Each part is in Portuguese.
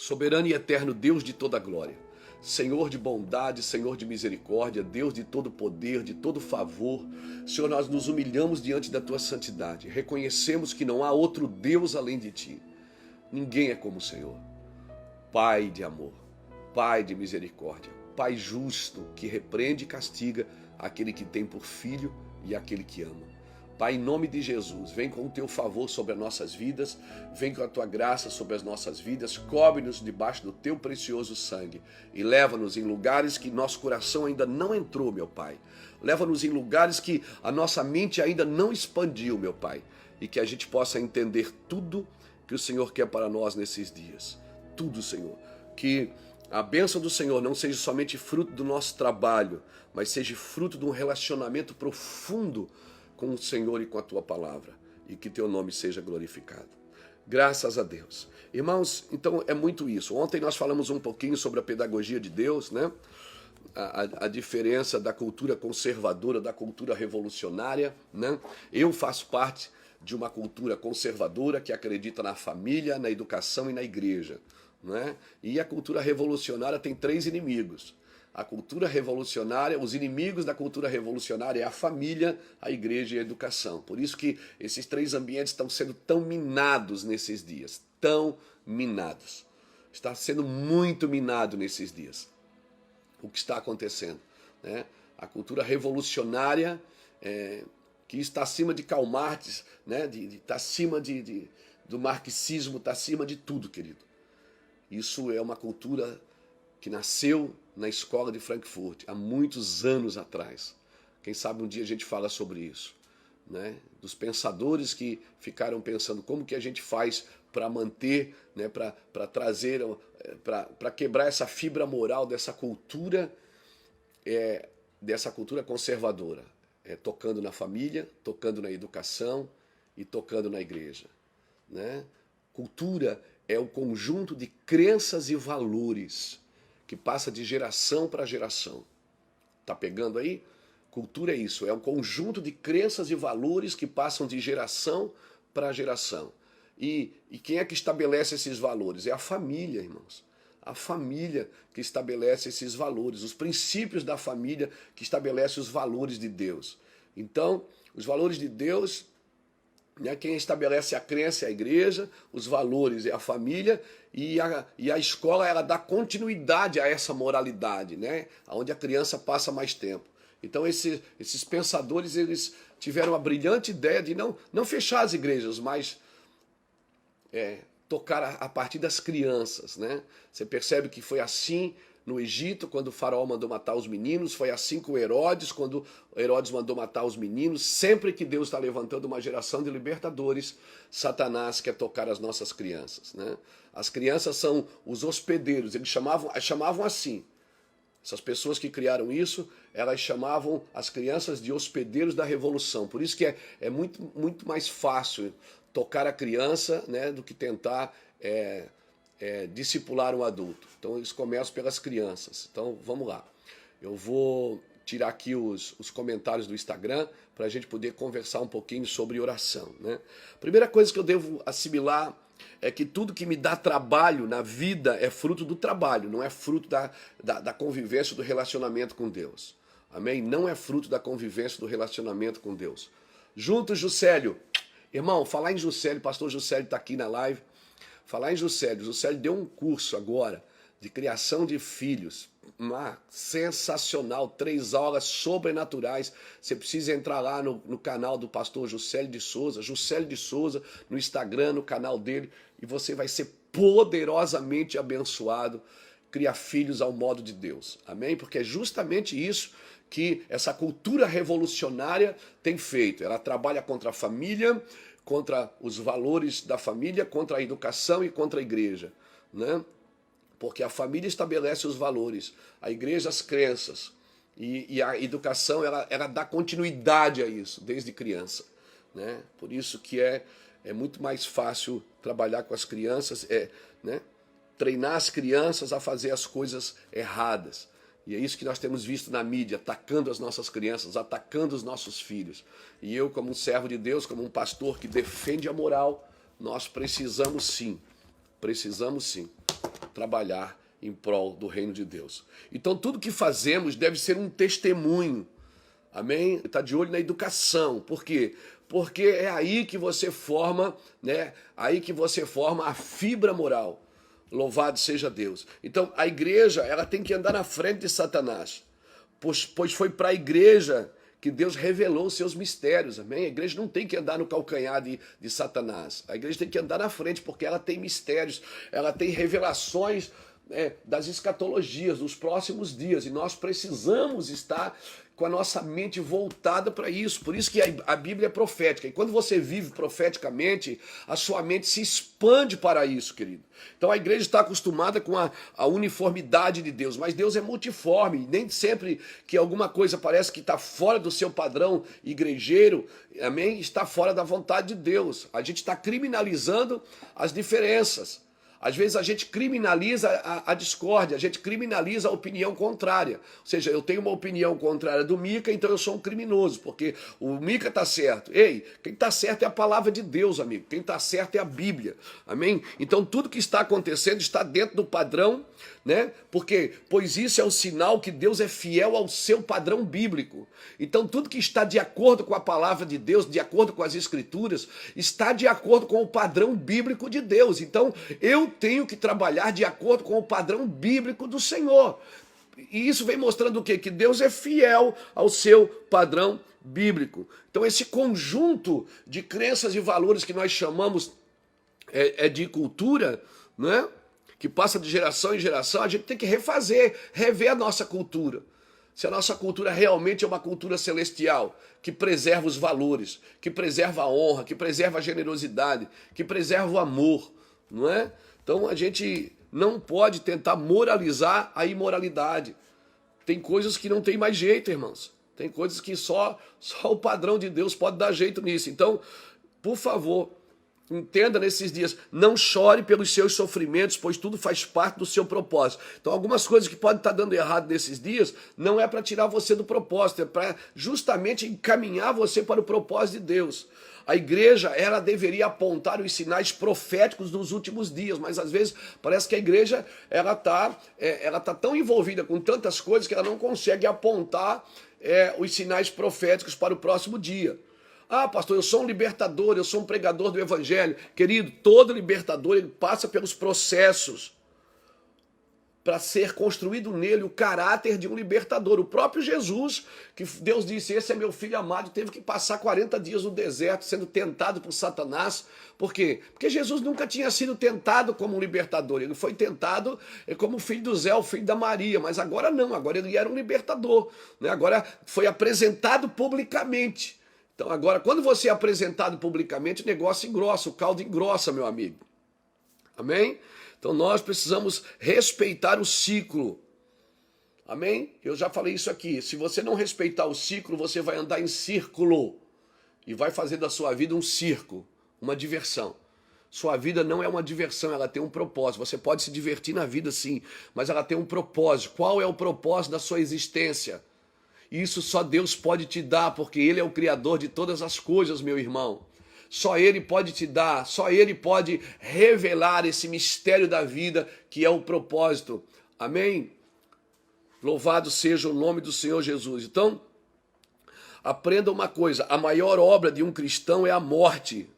Soberano e eterno Deus de toda glória, Senhor de bondade, Senhor de misericórdia, Deus de todo poder, de todo favor, Senhor, nós nos humilhamos diante da tua santidade, reconhecemos que não há outro Deus além de ti, ninguém é como o Senhor. Pai de amor, Pai de misericórdia, Pai justo que repreende e castiga aquele que tem por filho e aquele que ama. Pai, em nome de Jesus, vem com o teu favor sobre as nossas vidas, vem com a tua graça sobre as nossas vidas, cobre-nos debaixo do teu precioso sangue e leva-nos em lugares que nosso coração ainda não entrou, meu Pai. Leva-nos em lugares que a nossa mente ainda não expandiu, meu Pai, e que a gente possa entender tudo que o Senhor quer para nós nesses dias. Tudo, Senhor. Que a bênção do Senhor não seja somente fruto do nosso trabalho, mas seja fruto de um relacionamento profundo com o Senhor e com a tua palavra, e que teu nome seja glorificado. Graças a Deus. Irmãos, então é muito isso. Ontem nós falamos um pouquinho sobre a pedagogia de Deus, né? A diferença da cultura conservadora, da cultura revolucionária, né? Eu faço parte de uma cultura conservadora que acredita na família, na educação e na igreja, né? E a cultura revolucionária tem 3 inimigos. A cultura revolucionária, os inimigos da cultura revolucionária é a família, a igreja e a educação. Por isso que esses 3 ambientes estão sendo tão minados nesses dias. Tão minados. Está sendo muito minado nesses dias. O que está acontecendo, né? A cultura revolucionária, que está acima de Karl Marx, né? Está acima do marxismo, está acima de tudo, querido. Isso é uma cultura que nasceu na escola de Frankfurt, há muitos anos atrás. Quem sabe um dia a gente fala sobre isso, né? Dos pensadores que ficaram pensando como que a gente faz para manter, né? Para trazer, para quebrar essa fibra moral dessa cultura conservadora, tocando na família, tocando na educação e tocando na igreja, né? Cultura é o conjunto de crenças e valores que passa de geração para geração. Tá pegando aí? Cultura é isso, é um conjunto de crenças e valores que passam de geração para geração. E quem é que estabelece esses valores? É a família, irmãos. A família que estabelece esses valores, os princípios da família que estabelece os valores de Deus. Então, os valores de Deus, né, quem estabelece a crença é a igreja, os valores é a família e a escola ela dá continuidade a essa moralidade, né, onde a criança passa mais tempo. Então esses pensadores eles tiveram a brilhante ideia de não fechar as igrejas, mas tocar a partir das crianças, né? Você percebe que foi assim no Egito, quando o faraó mandou matar os meninos, foi assim com Herodes, quando Herodes mandou matar os meninos. Sempre que Deus está levantando uma geração de libertadores, Satanás quer tocar as nossas crianças, né? As crianças são os hospedeiros, eles chamavam assim. Essas pessoas que criaram isso, elas chamavam as crianças de hospedeiros da revolução. Por isso que é muito, muito mais fácil tocar a criança, né, do que tentar discipular um adulto. Então eles começam pelas crianças. Então vamos lá. Eu vou tirar aqui os comentários do Instagram para a gente poder conversar um pouquinho sobre oração, né? Primeira coisa que eu devo assimilar é que tudo que me dá trabalho na vida é fruto do trabalho, não é fruto da convivência, do relacionamento com Deus. Amém? Não é fruto da convivência, do relacionamento com Deus. Juntos, Juscelio. Irmão, falar em Juscelio, pastor Juscelio está aqui na live. Falar em Juscelio. Juscelio deu um curso agora de criação de filhos. Sensacional, 3 aulas sobrenaturais. Você precisa entrar lá no canal do pastor Juscelio de Souza, no Instagram, no canal dele, e você vai ser poderosamente abençoado. Cria filhos ao modo de Deus. Amém? Porque é justamente isso que essa cultura revolucionária tem feito. Ela trabalha contra a família, contra os valores da família, contra a educação e contra a igreja, né? Porque a família estabelece os valores, a igreja as crenças, e a educação ela dá continuidade a isso, desde criança, né? Por isso que é muito mais fácil trabalhar com as crianças, né? Treinar as crianças a fazer as coisas erradas. E é isso que nós temos visto na mídia, atacando as nossas crianças, atacando os nossos filhos. E eu, como um servo de Deus, como um pastor que defende a moral, nós precisamos sim, trabalhar em prol do reino de Deus. Então tudo que fazemos deve ser um testemunho. Amém? Está de olho na educação. Por quê? Porque é aí que você forma, né? Aí que você forma a fibra moral. Louvado seja Deus. Então a igreja, ela tem que andar na frente de Satanás. Pois foi para a igreja que Deus revelou os seus mistérios, amém? A igreja não tem que andar no calcanhar de Satanás. A igreja tem que andar na frente, porque ela tem mistérios, ela tem revelações das escatologias, dos próximos dias, e nós precisamos estar com a nossa mente voltada para isso. Por isso que a Bíblia é profética. E quando você vive profeticamente, a sua mente se expande para isso, querido. Então a igreja está acostumada com a uniformidade de Deus, mas Deus é multiforme. Nem sempre que alguma coisa parece que está fora do seu padrão igrejeiro, amém, está fora da vontade de Deus. A gente está criminalizando as diferenças. Às vezes a gente criminaliza a discórdia, a gente criminaliza a opinião contrária. Ou seja, eu tenho uma opinião contrária do Mica, então eu sou um criminoso, porque o Mica está certo. Ei, quem está certo é a palavra de Deus, amigo. Quem está certo é a Bíblia. Amém? Então tudo que está acontecendo está dentro do padrão, né? Pois isso é o sinal que Deus é fiel ao seu padrão bíblico. Então tudo que está de acordo com a palavra de Deus, de acordo com as escrituras, está de acordo com o padrão bíblico de Deus. Então eu tenho que trabalhar de acordo com o padrão bíblico do Senhor. E isso vem mostrando o quê? Que Deus é fiel ao seu padrão bíblico. Então esse conjunto de crenças e valores que nós chamamos de cultura, né? Que passa de geração em geração, a gente tem que rever a nossa cultura. Se a nossa cultura realmente é uma cultura celestial, que preserva os valores, que preserva a honra, que preserva a generosidade, que preserva o amor, não é? Então a gente não pode tentar moralizar a imoralidade. Tem coisas que não tem mais jeito, irmãos. Tem coisas que só o padrão de Deus pode dar jeito nisso. Então, por favor, entenda nesses dias, não chore pelos seus sofrimentos, pois tudo faz parte do seu propósito. Então algumas coisas que podem estar dando errado nesses dias, não é para tirar você do propósito, é para justamente encaminhar você para o propósito de Deus. A igreja, ela deveria apontar os sinais proféticos dos últimos dias, mas às vezes parece que a igreja ela tá tão envolvida com tantas coisas que ela não consegue apontar os sinais proféticos para o próximo dia. Ah, pastor, eu sou um libertador, eu sou um pregador do evangelho. Querido, todo libertador ele passa pelos processos para ser construído nele o caráter de um libertador. O próprio Jesus, que Deus disse, esse é meu filho amado, teve que passar 40 dias no deserto sendo tentado por Satanás. Por quê? Porque Jesus nunca tinha sido tentado como um libertador. Ele foi tentado como o filho do Zé, o filho da Maria. Mas agora não, agora ele era um libertador, né? Agora foi apresentado publicamente. Então agora, quando você é apresentado publicamente, o negócio engrossa, o caldo engrossa, meu amigo. Amém? Então nós precisamos respeitar o ciclo. Amém? Eu já falei isso aqui. Se você não respeitar o ciclo, você vai andar em círculo. E vai fazer da sua vida um circo, uma diversão. Sua vida não é uma diversão, ela tem um propósito. Você pode se divertir na vida sim, mas ela tem um propósito. Qual é o propósito da sua existência? Isso só Deus pode te dar, porque Ele é o Criador de todas as coisas, meu irmão. Só Ele pode te dar, só Ele pode revelar esse mistério da vida, que é o propósito. Amém? Louvado seja o nome do Senhor Jesus. Então, aprenda uma coisa, a maior obra de um cristão é a morte.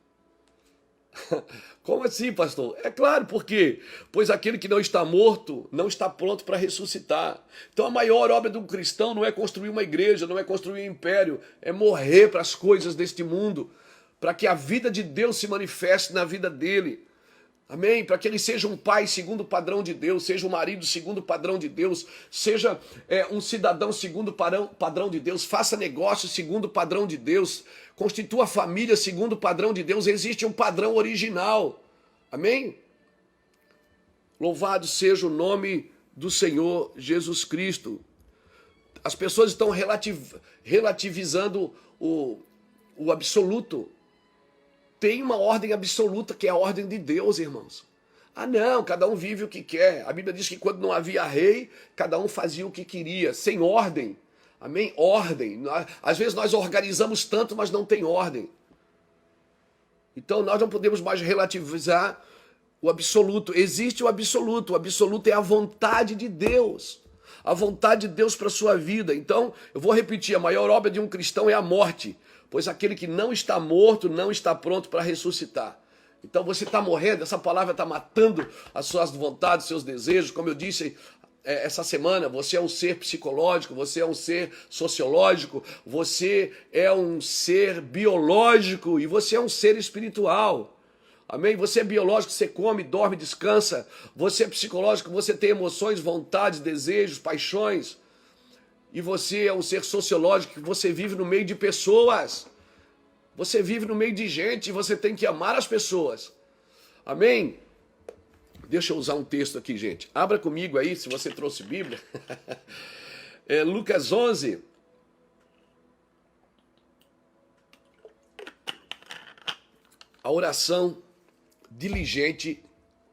Como assim, pastor? É claro, por quê? Pois aquele que não está morto não está pronto para ressuscitar. Então a maior obra de um cristão não é construir uma igreja, não é construir um império, é morrer para as coisas deste mundo, para que a vida de Deus se manifeste na vida dele. Amém? Para que ele seja um pai segundo o padrão de Deus, seja um marido segundo o padrão de Deus, seja um cidadão segundo o padrão de Deus, faça negócio segundo o padrão de Deus, constitua família segundo o padrão de Deus. Existe um padrão original. Amém? Louvado seja o nome do Senhor Jesus Cristo. As pessoas estão relativizando o absoluto. Tem uma ordem absoluta que é a ordem de Deus, irmãos. Ah não, cada um vive o que quer. A Bíblia diz que quando não havia rei, cada um fazia o que queria, sem ordem. Amém? Ordem. Às vezes nós organizamos tanto, mas não tem ordem. Então nós não podemos mais relativizar O absoluto, existe o absoluto é a vontade de Deus. A vontade de Deus para a sua vida. Então, eu vou repetir, a maior obra de um cristão é a morte, pois aquele que não está morto não está pronto para ressuscitar. Então você está morrendo, essa palavra está matando as suas vontades, seus desejos. Como eu disse essa semana, você é um ser psicológico, você é um ser sociológico, você é um ser biológico e você é um ser espiritual. Amém? Você é biológico, você come, dorme, descansa. Você é psicológico, você tem emoções, vontades, desejos, paixões. E você é um ser sociológico, você vive no meio de pessoas. Você vive no meio de gente e você tem que amar as pessoas. Amém? Deixa eu usar um texto aqui, gente. Abra comigo aí, se você trouxe Bíblia. Lucas 11. A oração diligente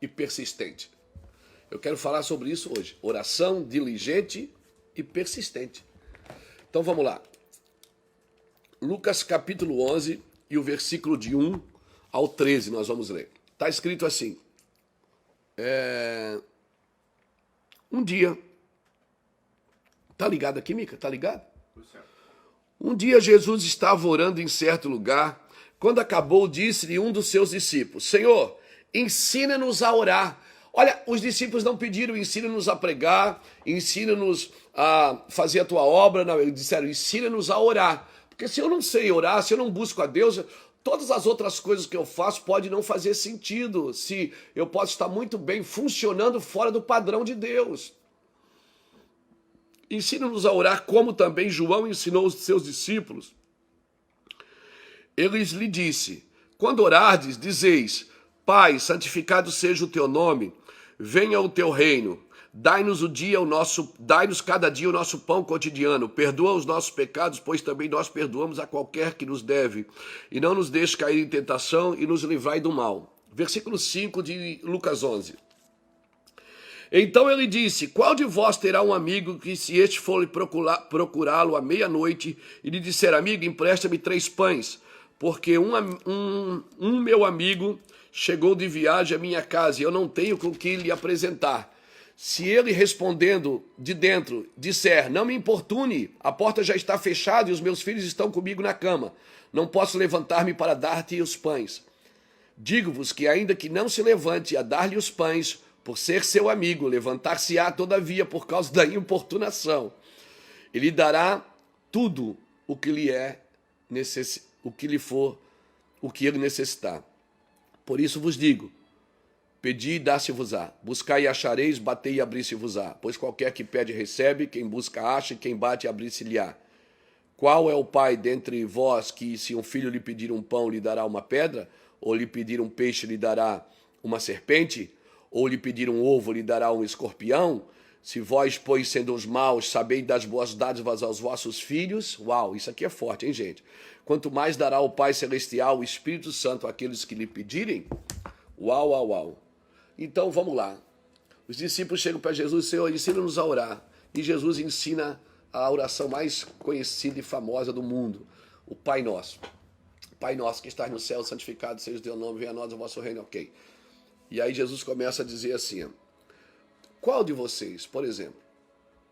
e persistente. Eu quero falar sobre isso hoje. Oração diligente e persistente. Então vamos lá. Lucas capítulo 11 e o versículo de 1 ao 13 nós vamos ler. Está escrito assim. Um dia. Tá ligado aqui, Mica? Tá ligado? Um dia Jesus estava orando em certo lugar. Quando acabou, disse-lhe um dos seus discípulos: Senhor, ensina-nos a orar. Olha, os discípulos não pediram ensina-nos a pregar, ensina-nos a fazer a tua obra. Não, eles disseram ensina-nos a orar. Porque se eu não sei orar, se eu não busco a Deus, todas as outras coisas que eu faço podem não fazer sentido. Se eu posso estar muito bem funcionando fora do padrão de Deus. Ensina-nos a orar como também João ensinou os seus discípulos. Ele lhe disse: quando orardes, dizeis: Pai, santificado seja o teu nome, venha o teu reino. Dai-nos cada dia o nosso pão cotidiano. Perdoa os nossos pecados, pois também nós perdoamos a qualquer que nos deve. E não nos deixe cair em tentação e nos livrai do mal. Versículo 5 de Lucas 11. Então ele disse: qual de vós terá um amigo que, se este for procurá-lo à meia-noite, e lhe disser: amigo, empresta-me 3 pães, porque um meu amigo chegou de viagem à minha casa e eu não tenho com que lhe apresentar. Se ele, respondendo de dentro, disser: não me importune, a porta já está fechada e os meus filhos estão comigo na cama, não posso levantar-me para dar-te os pães. Digo-vos que, ainda que não se levante a dar-lhe os pães, por ser seu amigo, levantar-se-á todavia por causa da importunação. Ele dará tudo o que lhe ele necessitar. Por isso vos digo: pedi e dá-se-vos-á, buscai e achareis, batei e abri-se-vos-á. Pois qualquer que pede recebe, quem busca acha, e quem bate abri-se-lhe-á. Qual é o pai dentre vós que, se um filho lhe pedir um pão, lhe dará uma pedra? Ou lhe pedir um peixe, lhe dará uma serpente? Ou lhe pedir um ovo, lhe dará um escorpião? Se vós, pois, sendo os maus, sabeis das boas dádivas aos vossos filhos... Uau, isso aqui é forte, hein, gente? Quanto mais dará o Pai Celestial, o Espírito Santo, àqueles que lhe pedirem? Uau, uau, uau. Então, vamos lá. Os discípulos chegam para Jesus: Senhor, ensina-nos a orar. E Jesus ensina a oração mais conhecida e famosa do mundo, o Pai Nosso. Pai Nosso que estás no céu, santificado seja o teu nome, venha a nós o vosso reino, ok. E aí Jesus começa a dizer assim: qual de vocês, por exemplo,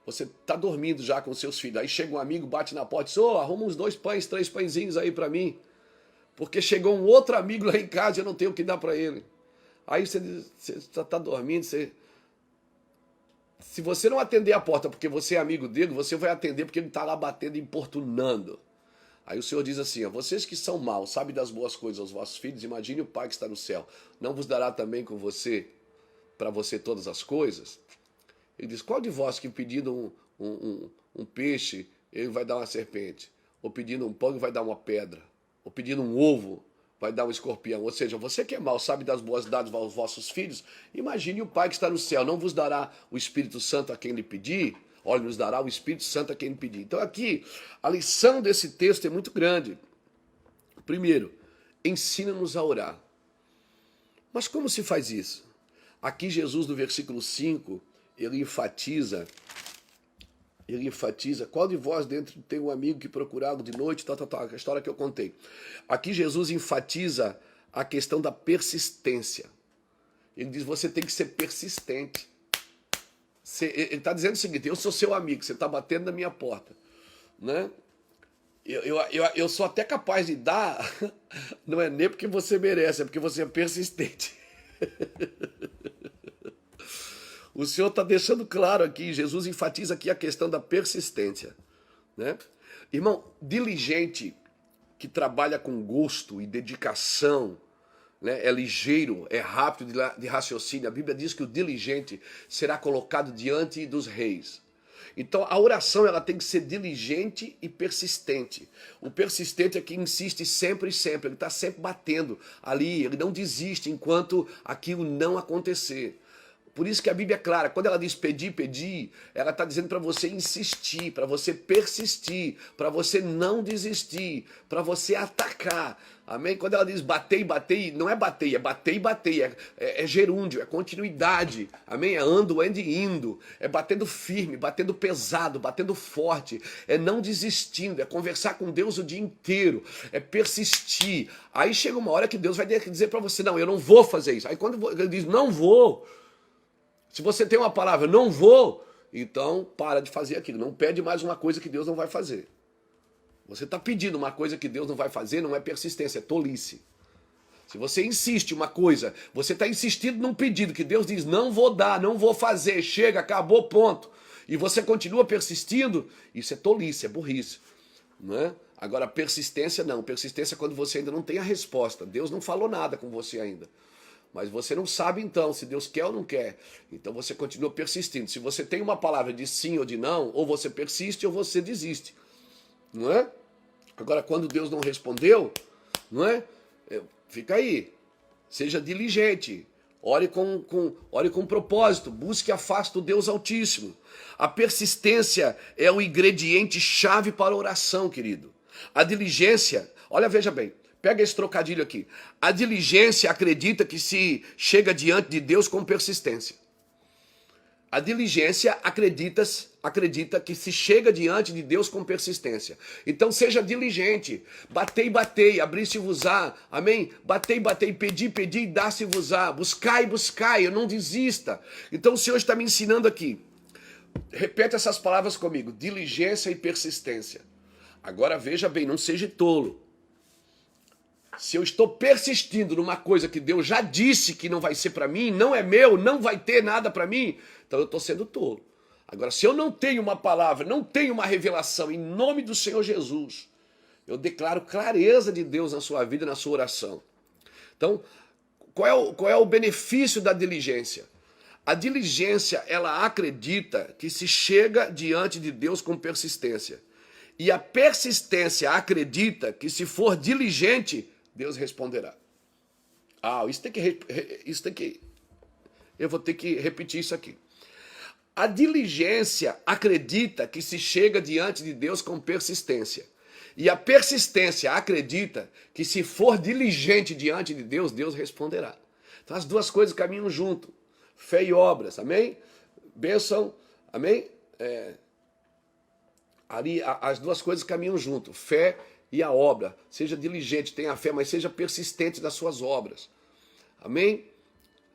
você está dormindo já com seus filhos, aí chega um amigo, bate na porta e diz: arruma uns 2 pães, 3 pãezinhos aí para mim, porque chegou um outro amigo lá em casa e eu não tenho o que dar para ele. Aí você está dormindo, se você não atender a porta porque você é amigo dele, você vai atender porque ele está lá batendo e importunando. Aí o Senhor diz assim: vocês que são maus, sabem das boas coisas aos vossos filhos, imagine o Pai que está no céu, não vos dará também com você, para você, todas as coisas? Ele diz: qual de vós que pedindo um peixe, ele vai dar uma serpente? Ou pedindo um pão, ele vai dar uma pedra? Ou pedindo um ovo, vai dar um escorpião? Ou seja, você que é mau, sabe das boas dádivas aos vossos filhos, imagine o Pai que está no céu, não vos dará o Espírito Santo a quem lhe pedir? Olha, nos dará o Espírito Santo a quem lhe pedir. Então aqui, a lição desse texto é muito grande. Primeiro, ensina-nos a orar. Mas como se faz isso? Aqui Jesus, no versículo 5, ele enfatiza, qual de vós dentro tem um amigo que procurava de noite, a história que eu contei. Aqui Jesus enfatiza a questão da persistência. Ele diz, você tem que ser persistente. Ele está dizendo o seguinte, eu sou seu amigo, você está batendo na minha porta, né? Eu sou até capaz de dar, não é nem porque você merece, é porque você é persistente. O Senhor está deixando claro aqui, Jesus enfatiza aqui a questão da persistência, né? Irmão, diligente que trabalha com gosto e dedicação, né, é ligeiro, é rápido de raciocínio. A Bíblia diz que o diligente será colocado diante dos reis. Então a oração ela tem que ser diligente e persistente. O persistente é que insiste sempre e sempre, ele está sempre batendo ali, ele não desiste enquanto aquilo não acontecer. Por isso que a Bíblia é clara, quando ela diz pedir, pedir, ela está dizendo para você insistir, para você persistir, para você não desistir, para você atacar. Amém? Quando ela diz bater, não é bater e bater, é gerúndio, é continuidade. Amém? É ando, indo, é batendo firme, batendo pesado, batendo forte, é não desistindo, é conversar com Deus o dia inteiro, é persistir. Aí chega uma hora que Deus vai dizer para você, não, eu não vou fazer isso. Aí quando ele diz, não vou, se você tem uma palavra, não vou, então para de fazer aquilo. Não pede mais uma coisa que Deus não vai fazer. Você está pedindo uma coisa que Deus não vai fazer, não é persistência, é tolice. Se você insiste uma coisa, você está insistindo num pedido que Deus diz, não vou dar, não vou fazer, chega, acabou, ponto. E você continua persistindo, isso é tolice, é burrice. Não é? Agora, persistência não. Persistência é quando você ainda não tem a resposta. Deus não falou nada com você ainda. Mas você não sabe então se Deus quer ou não quer. Então você continua persistindo. Se você tem uma palavra de sim ou de não, ou você persiste ou você desiste. Não é? Agora, quando Deus não respondeu, não é? Fica aí. Seja diligente. Ore com propósito. Busque a face do Deus Altíssimo. A persistência é o ingrediente chave para a oração, querido. A diligência, olha, veja bem. Pega esse trocadilho aqui. A diligência acredita que se chega diante de Deus com persistência. A diligência acredita que se chega diante de Deus com persistência. Então seja diligente. Batei, batei, abri-se-vos-á. Amém? Batei, batei, pedi, pedi e dá-se-vos-á. Buscai, buscai, eu não desista. Então o Senhor está me ensinando aqui. Repete essas palavras comigo. Diligência e persistência. Agora veja bem, não seja tolo. Se eu estou persistindo numa coisa que Deus já disse que não vai ser para mim, não é meu, não vai ter nada para mim, então eu estou sendo tolo. Agora, se eu não tenho uma palavra, não tenho uma revelação, em nome do Senhor Jesus, eu declaro clareza de Deus na sua vida, na sua oração. Então, qual é o benefício da diligência? A diligência, ela acredita que se chega diante de Deus com persistência. E a persistência acredita que se for diligente, Deus responderá. Eu vou ter que repetir isso aqui. A diligência acredita que se chega diante de Deus com persistência. E a persistência acredita que se for diligente diante de Deus, Deus responderá. Então as duas coisas caminham junto. Fé e obras, amém? Bênção, amém? Ali as duas coisas caminham junto. Fé e a obra. Seja diligente, tenha fé, mas seja persistente nas suas obras. Amém?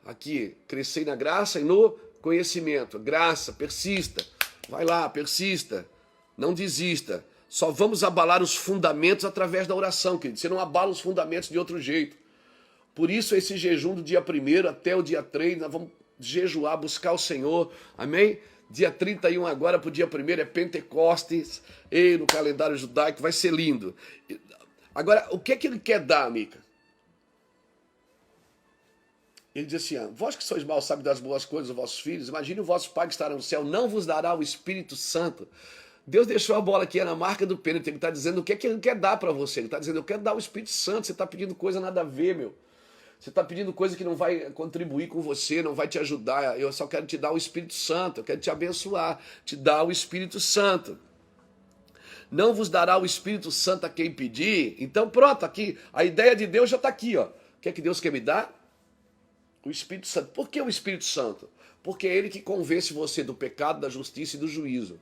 Aqui, crescei na graça e no conhecimento. Graça, persista. Vai lá, persista. Não desista. Só vamos abalar os fundamentos através da oração, querido. Você não abala os fundamentos de outro jeito. Por isso esse jejum do dia 1º até o dia 3, nós vamos jejuar, buscar o Senhor. Amém? Dia 31 agora para o dia 1º é Pentecostes, e no calendário judaico vai ser lindo. Agora, o que ele quer dar, Mica? Ele diz assim, vós que sois maus sabem das boas coisas dos vossos filhos, imagine o vosso Pai que estará no céu, não vos dará o Espírito Santo. Deus deixou a bola aqui na marca do pênalti, ele está dizendo o que ele quer dar para você. Ele está dizendo, eu quero dar o Espírito Santo, você está pedindo coisa nada a ver, meu. Você está pedindo coisa que não vai contribuir com você, não vai te ajudar. Eu só quero te dar o Espírito Santo, eu quero te abençoar, te dar o Espírito Santo. Não vos dará o Espírito Santo a quem pedir. Então pronto, aqui, a ideia de Deus já está aqui. Ó. O que é que Deus quer me dar? O Espírito Santo. Por que o Espírito Santo? Porque é Ele que convence você do pecado, da justiça e do juízo.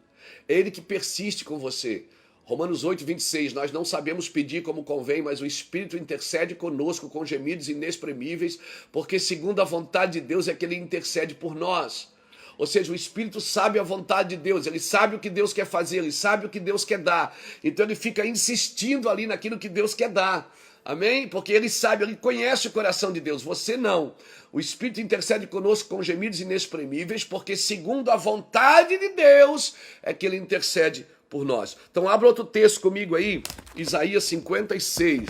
É Ele que persiste com você. Romanos 8, 26, nós não sabemos pedir como convém, mas o Espírito intercede conosco com gemidos inexprimíveis, porque segundo a vontade de Deus é que ele intercede por nós. Ou seja, o Espírito sabe a vontade de Deus, ele sabe o que Deus quer fazer, ele sabe o que Deus quer dar. Então ele fica insistindo ali naquilo que Deus quer dar. Amém? Porque ele sabe, ele conhece o coração de Deus, você não. O Espírito intercede conosco com gemidos inexprimíveis, porque segundo a vontade de Deus é que ele intercede por nós. Então abra outro texto comigo aí, Isaías 56.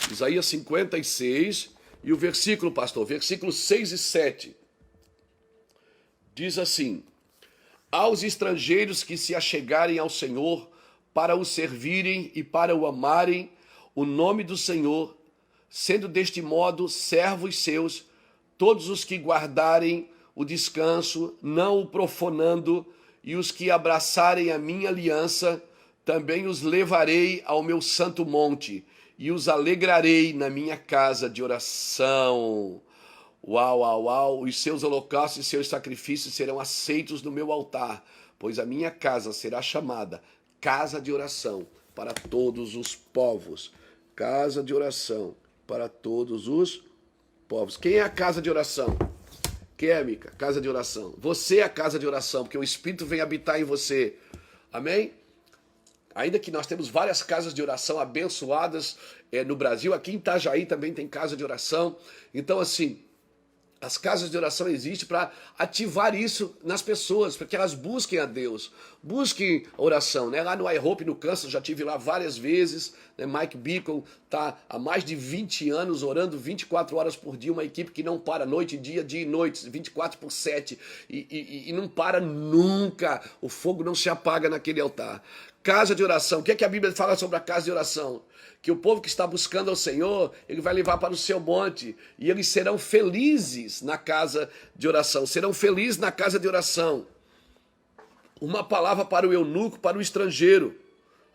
Isaías 56, e o versículo, pastor, versículos 6 e 7. Diz assim: aos estrangeiros que se achegarem ao Senhor, para o servirem e para o amarem, o nome do Senhor, sendo deste modo servos seus, todos os que guardarem o descanso, não o profanando, e os que abraçarem a minha aliança, também os levarei ao meu santo monte, e os alegrarei na minha casa de oração. Uau, uau, uau, os seus holocaustos e seus sacrifícios serão aceitos no meu altar, pois a minha casa será chamada casa de oração para todos os povos. Casa de oração para todos os povos. Quem é a casa de oração? Quem é, Mica? Casa de oração. Você é a casa de oração, porque o Espírito vem habitar em você. Amém? Ainda que nós temos várias casas de oração abençoadas no Brasil, aqui em Itajaí também tem casa de oração. Então, assim, as casas de oração existem para ativar isso nas pessoas, para que elas busquem a Deus, busquem a oração. Né? Lá no iHope, no Kansas, já estive lá várias vezes. Né? Mike Beacon está há mais de 20 anos orando 24 horas por dia, uma equipe que não para noite e dia e noite, 24/7, e não para nunca. O fogo não se apaga naquele altar. Casa de oração. O que é que a Bíblia fala sobre a casa de oração? Que o povo que está buscando ao Senhor, ele vai levar para o seu monte, e eles serão felizes na casa de oração, serão felizes na casa de oração. Uma palavra para o eunuco, para o estrangeiro.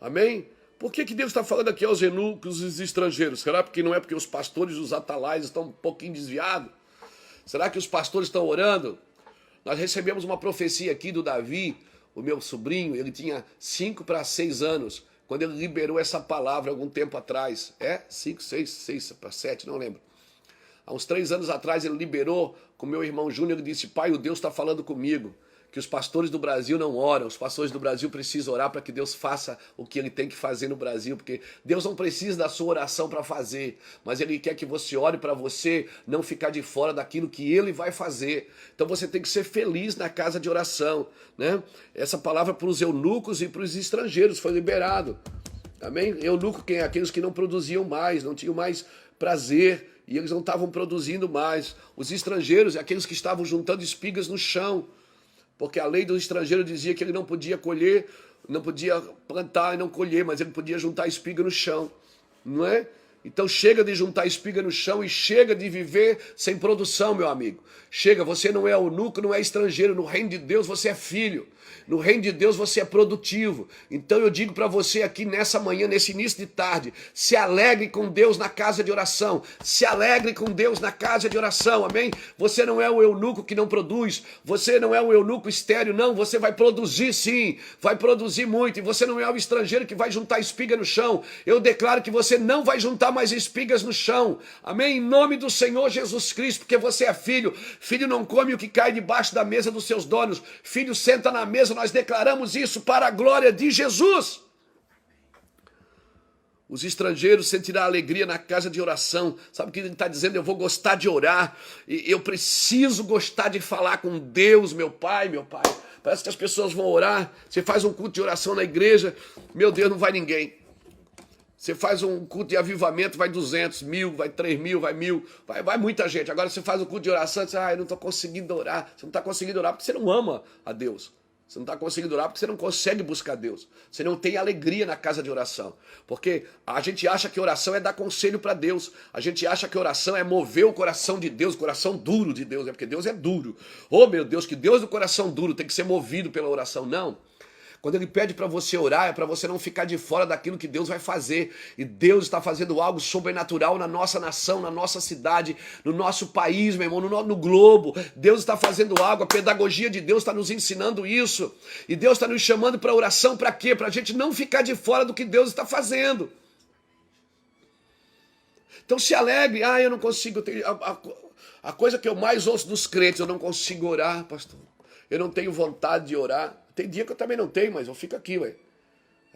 Amém? Por que Deus está falando aqui aos eunucos e os estrangeiros? Será que não é porque os pastores e os atalais estão um pouquinho desviados? Será que os pastores estão orando? Nós recebemos uma profecia aqui do Davi, o meu sobrinho, ele tinha 5 para 6 anos, quando ele liberou essa palavra algum tempo atrás. 5, 6 para 7, não lembro. Há uns 3 anos atrás ele liberou com meu irmão Júnior e disse: pai, o Deus está falando comigo, que os pastores do Brasil não oram, os pastores do Brasil precisam orar para que Deus faça o que ele tem que fazer no Brasil, porque Deus não precisa da sua oração para fazer, mas ele quer que você ore para você não ficar de fora daquilo que ele vai fazer. Então você tem que ser feliz na casa de oração, né? Essa palavra para os eunucos e para os estrangeiros foi liberado. Amém? Eunuco quem é? Aqueles que não produziam mais, não tinham mais prazer, e eles não estavam produzindo mais. Os estrangeiros, aqueles que estavam juntando espigas no chão, porque a lei do estrangeiro dizia que ele não podia colher, não podia plantar e não colher, mas ele podia juntar espiga no chão, não é? Então chega de juntar espiga no chão e chega de viver sem produção, meu amigo. Chega, você não é eunuco, não é estrangeiro. No reino de Deus você é filho. No reino de Deus você é produtivo. Então eu digo para você aqui nessa manhã, nesse início de tarde, se alegre com Deus na casa de oração. Se alegre com Deus na casa de oração, amém? Você não é o eunuco que não produz. Você não é o eunuco estéril, não. Você vai produzir sim, vai produzir muito. E você não é o estrangeiro que vai juntar espiga no chão. Eu declaro que você não vai juntar mais espigas no chão, amém? Em nome do Senhor Jesus Cristo, porque você é filho. Filho não come o que cai debaixo da mesa dos seus donos. Filho senta na mesa. Nós declaramos isso para a glória de Jesus. Os estrangeiros sentirão alegria na casa de oração. Sabe o que ele está dizendo? Eu vou gostar de orar. Eu preciso gostar de falar com Deus, meu Pai, meu Pai. Parece que as pessoas vão orar. Você faz um culto de oração na igreja, meu Deus, não vai ninguém. Você faz um culto de avivamento, vai 200, 1.000, vai 3.000, vai 1.000, vai muita gente. Agora você faz um culto de oração e diz: eu não estou conseguindo orar. Você não está conseguindo orar porque você não ama a Deus. Você não está conseguindo orar porque você não consegue buscar Deus. Você não tem alegria na casa de oração. Porque a gente acha que oração é dar conselho para Deus. A gente acha que oração é mover o coração de Deus, o coração duro de Deus. É porque Deus é duro. Oh, meu Deus, que Deus do coração duro tem que ser movido pela oração. Não. Quando ele pede para você orar, é para você não ficar de fora daquilo que Deus vai fazer. E Deus está fazendo algo sobrenatural na nossa nação, na nossa cidade, no nosso país, meu irmão, no globo. Deus está fazendo algo, a pedagogia de Deus está nos ensinando isso. E Deus está nos chamando para oração, para quê? Para a gente não ficar de fora do que Deus está fazendo. Então se alegre. Eu não consigo. A coisa que eu mais ouço dos crentes, eu não consigo orar, pastor. Eu não tenho vontade de orar. Tem dia que eu também não tenho, mas eu fico aqui, ué.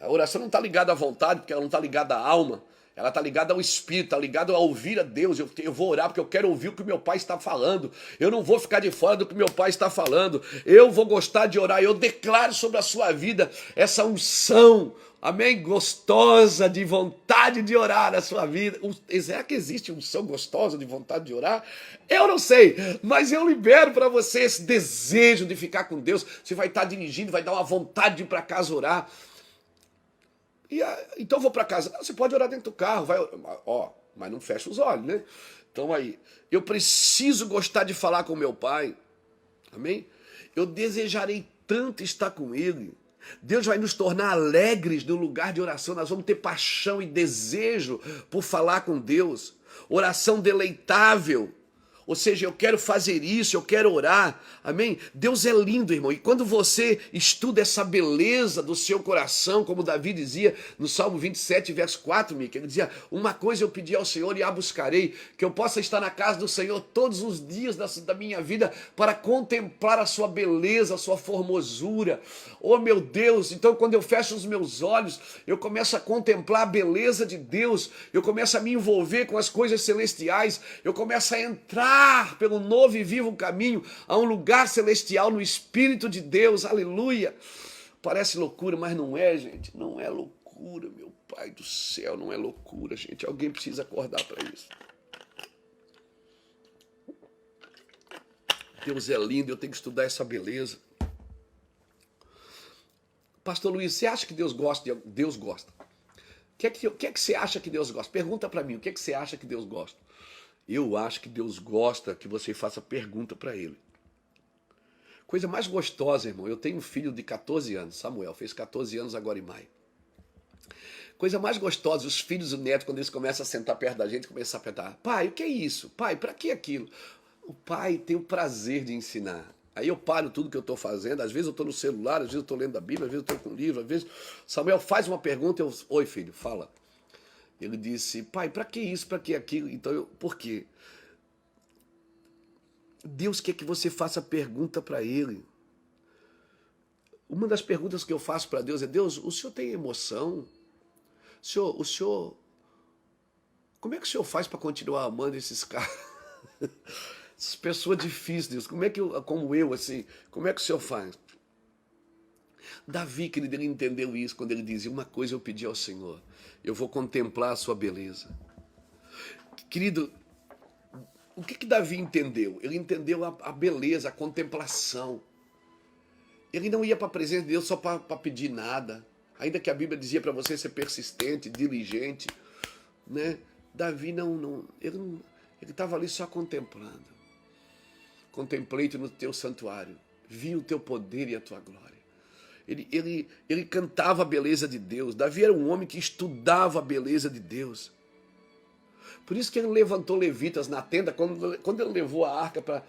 A oração não está ligada à vontade, porque ela não está ligada à alma. Ela está ligada ao Espírito, está ligada a ouvir a Deus. Eu vou orar porque eu quero ouvir o que o meu Pai está falando. Eu não vou ficar de fora do que meu Pai está falando. Eu vou gostar de orar. Eu declaro sobre a sua vida essa unção, amém, gostosa, de vontade de orar na sua vida. Será que existe unção gostosa de vontade de orar? Eu não sei, mas eu libero para você esse desejo de ficar com Deus. Você vai estar dirigindo, vai dar uma vontade de ir para casa orar. Então eu vou para casa. Não, você pode orar dentro do carro, mas não fecha os olhos, né? Então aí, eu preciso gostar de falar com meu Pai, amém? Eu desejarei tanto estar com Ele. Deus vai nos tornar alegres no lugar de oração. Nós vamos ter paixão e desejo por falar com Deus. Oração deleitável. Ou seja, eu quero fazer isso, eu quero orar, amém? Deus é lindo, irmão, e quando você estuda essa beleza do seu coração, como Davi dizia no Salmo 27, verso 4, Mica, ele dizia, uma coisa eu pedi ao Senhor e a buscarei, que eu possa estar na casa do Senhor todos os dias da minha vida para contemplar a sua beleza, a sua formosura. Oh, meu Deus, então quando eu fecho os meus olhos, eu começo a contemplar a beleza de Deus, eu começo a me envolver com as coisas celestiais, eu começo a entrar pelo novo e vivo caminho a um lugar celestial no Espírito de Deus, aleluia. Parece loucura, mas não é, gente, não é loucura, meu Pai do céu, não é loucura, gente, alguém precisa acordar para isso. Deus é lindo, eu tenho que estudar essa beleza. Pastor Luiz, você acha que Deus gosta? Deus gosta. O que é que você acha que Deus gosta? Pergunta para mim, o que é que você acha que Deus gosta? Eu acho que Deus gosta que você faça pergunta para Ele. Coisa mais gostosa, irmão. Eu tenho um filho de 14 anos, Samuel, fez 14 anos agora em maio. Coisa mais gostosa, os filhos e o neto, quando eles começam a sentar perto da gente, começam a perguntar, pai, o que é isso? Pai, para que aquilo? O pai tem o prazer de ensinar. Aí eu paro tudo que eu estou fazendo, às vezes eu estou no celular, às vezes eu estou lendo a Bíblia, às vezes eu estou com um livro, às vezes Samuel faz uma pergunta, oi filho, fala. Ele disse, pai, para que isso, para que aquilo? Então, por quê? Deus quer que você faça pergunta para Ele. Uma das perguntas que eu faço para Deus é, Deus, o Senhor tem emoção? O senhor, como é que o Senhor faz para continuar amando esses caras? Essas pessoas difíceis, Deus, como eu, assim, como é que o Senhor faz? Davi, querido, ele entendeu isso quando ele dizia, uma coisa eu pedi ao Senhor, eu vou contemplar a sua beleza. Querido, o que Davi entendeu? Ele entendeu a beleza, a contemplação. Ele não ia para a presença de Deus só para pedir nada, ainda que a Bíblia dizia para você ser persistente, diligente, né? Davi ele estava ali só contemplando. Contemplei-te no teu santuário, vi o teu poder e a tua glória. Ele cantava a beleza de Deus. Davi era um homem que estudava a beleza de Deus. Por isso que ele levantou levitas na tenda, quando ele levou a arca para...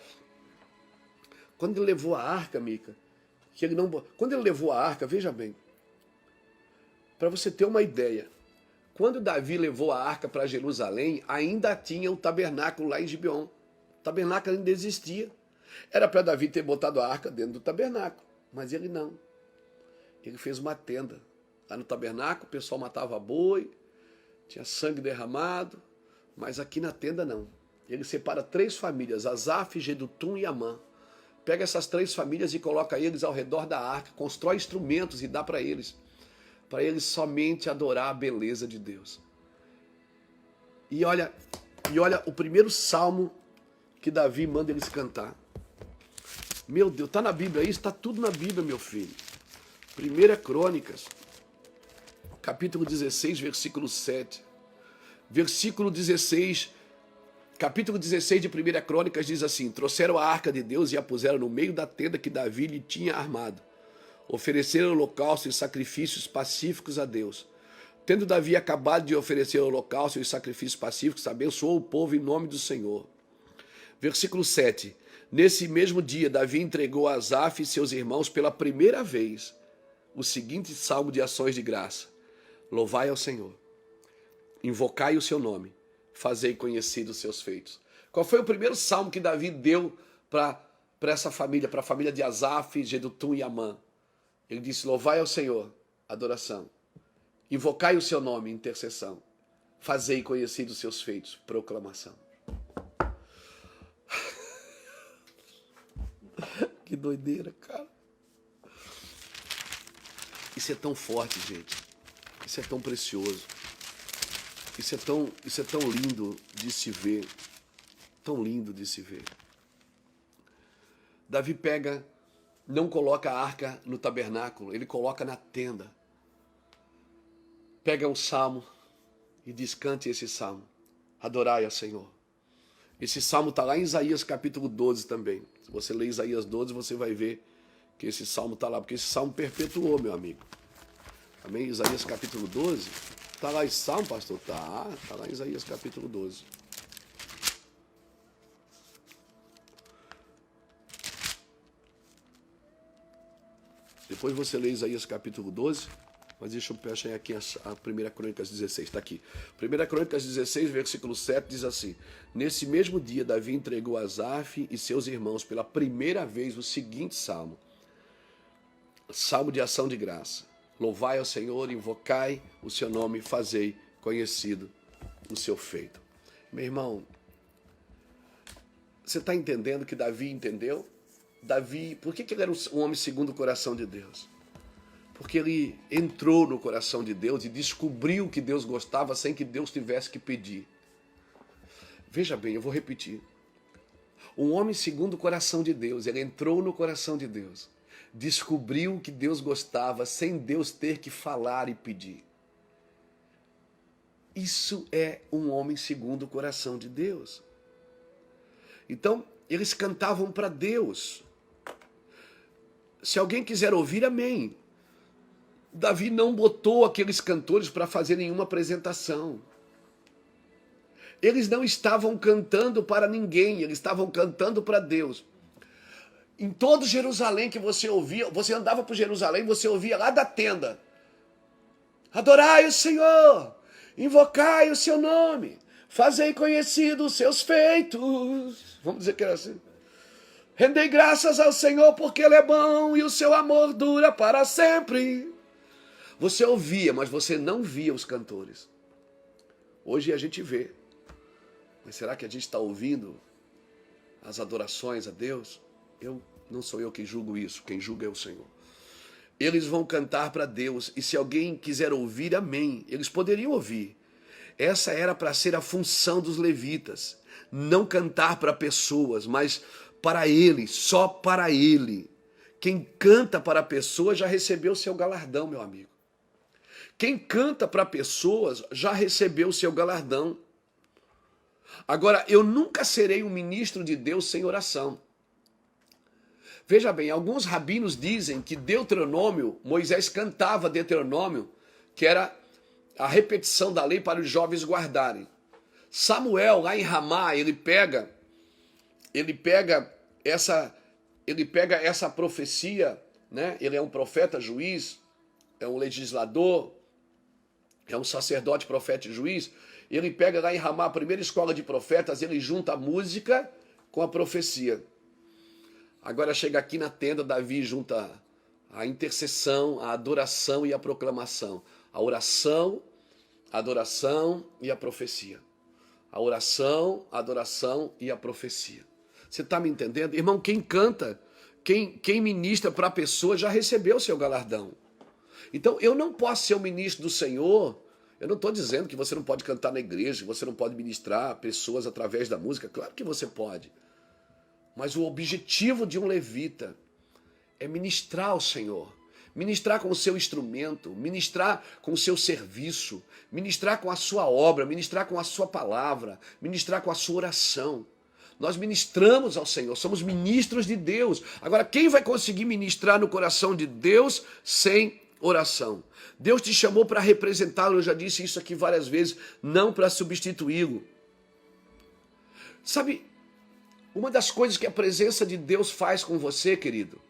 Quando ele levou a arca, Mica, quando ele levou a arca, veja bem, para você ter uma ideia, quando Davi levou a arca para Jerusalém, ainda tinha o tabernáculo lá em Gibeon. O tabernáculo ainda existia. Era para Davi ter botado a arca dentro do tabernáculo, mas ele não. Ele fez uma tenda. Lá no tabernáculo o pessoal matava boi, tinha sangue derramado, mas aqui na tenda não. Ele separa 3 famílias, Asaf, Gedutum e Amã. Pega essas 3 famílias e coloca eles ao redor da arca, constrói instrumentos e dá para eles somente adorar a beleza de Deus. E olha o primeiro salmo que Davi manda eles cantar. Meu Deus, está na Bíblia isso? Está tudo na Bíblia, meu filho. 1 Crônicas, capítulo 16, versículo 7. Versículo 16, capítulo 16 de 1 Crônicas diz assim, trouxeram a arca de Deus e a puseram no meio da tenda que Davi lhe tinha armado. oferecer holocausto e sacrifícios pacíficos a Deus. Tendo Davi acabado de oferecer holocausto e sacrifícios pacíficos, abençoou o povo em nome do Senhor. Versículo 7. Nesse mesmo dia, Davi entregou a Asaf e seus irmãos pela primeira vez o seguinte salmo de ações de graça. Louvai ao Senhor, invocai o seu nome, fazei conhecidos os seus feitos. Qual foi o primeiro salmo que Davi deu para essa família, para a família de Asaf, Jedutum e Amã? Ele disse, louvai ao Senhor, adoração. Invocai o seu nome, intercessão. Fazei conhecidos os seus feitos, proclamação. Que doideira, cara. Isso é tão forte, gente. Isso é tão precioso. Isso é tão lindo de se ver. Tão lindo de se ver. Davi pega, não coloca a arca no tabernáculo, ele coloca na tenda. Pega um salmo e diz, cante esse salmo. Adorai ao Senhor. Esse salmo está lá em Isaías capítulo 12 também. Se você ler Isaías 12, você vai ver que esse salmo está lá, porque esse salmo perpetuou, meu amigo. Amém? Isaías capítulo 12. Está lá esse salmo, pastor? Está lá em Isaías capítulo 12. Depois você lê Isaías capítulo 12, mas deixa eu achar aqui a 1 Crônicas 16, está aqui. 1 Crônicas 16, versículo 7 diz assim, nesse mesmo dia Davi entregou a Asaf e seus irmãos pela primeira vez o seguinte salmo, salmo de ação de graça. Louvai ao Senhor, invocai o seu nome, fazei conhecido o seu feito. Meu irmão, você está entendendo que Davi entendeu? Davi, por que ele era um homem segundo o coração de Deus? Porque ele entrou no coração de Deus e descobriu que Deus gostava sem que Deus tivesse que pedir. Veja bem, eu vou repetir. Um homem segundo o coração de Deus, ele entrou no coração de Deus, descobriu que Deus gostava sem Deus ter que falar e pedir. Isso é um homem segundo o coração de Deus. Então, eles cantavam para Deus. Se alguém quiser ouvir, amém. Davi não botou aqueles cantores para fazer nenhuma apresentação. Eles não estavam cantando para ninguém, eles estavam cantando para Deus. Em todo Jerusalém que você ouvia, você andava por Jerusalém, você ouvia lá da tenda. Adorai o Senhor, invocai o seu nome, fazei conhecidos os seus feitos. Vamos dizer que era assim. Rendei graças ao Senhor porque Ele é bom e o seu amor dura para sempre. Você ouvia, mas você não via os cantores. Hoje a gente vê. Mas será que a gente está ouvindo as adorações a Deus? Não sou eu quem julgo isso, quem julga é o Senhor. Eles vão cantar para Deus, e se alguém quiser ouvir, amém. Eles poderiam ouvir. Essa era para ser a função dos levitas. Não cantar para pessoas, mas para Ele, só para Ele. Quem canta para pessoas já recebeu seu galardão, meu amigo. Quem canta para pessoas já recebeu o seu galardão. Agora, eu nunca serei um ministro de Deus sem oração. Veja bem, alguns rabinos dizem que Deuteronômio, Moisés cantava Deuteronômio, que era a repetição da lei para os jovens guardarem. Samuel, lá em Ramá, ele pega essa profecia, né? Ele é um profeta, juiz, é um legislador, é um sacerdote, profeta e juiz. Ele pega lá em Ramá, a primeira escola de profetas, ele junta a música com a profecia. Agora chega aqui na tenda, Davi junta a intercessão, a adoração e a proclamação. A oração, a adoração e a profecia. A oração, a adoração e a profecia. Você está me entendendo? Irmão, quem canta, quem ministra para a pessoa já recebeu o seu galardão. Então, eu não posso ser o ministro do Senhor. Eu não estou dizendo que você não pode cantar na igreja, que você não pode ministrar pessoas através da música. Claro que você pode. Mas o objetivo de um levita é ministrar ao Senhor. Ministrar com o seu instrumento, ministrar com o seu serviço, ministrar com a sua obra, ministrar com a sua palavra, ministrar com a sua oração. Nós ministramos ao Senhor, somos ministros de Deus. Agora, quem vai conseguir ministrar no coração de Deus sem oração? Deus te chamou para representá-lo, eu já disse isso aqui várias vezes, não para substituí-lo. Sabe, uma das coisas que a presença de Deus faz com você, querido,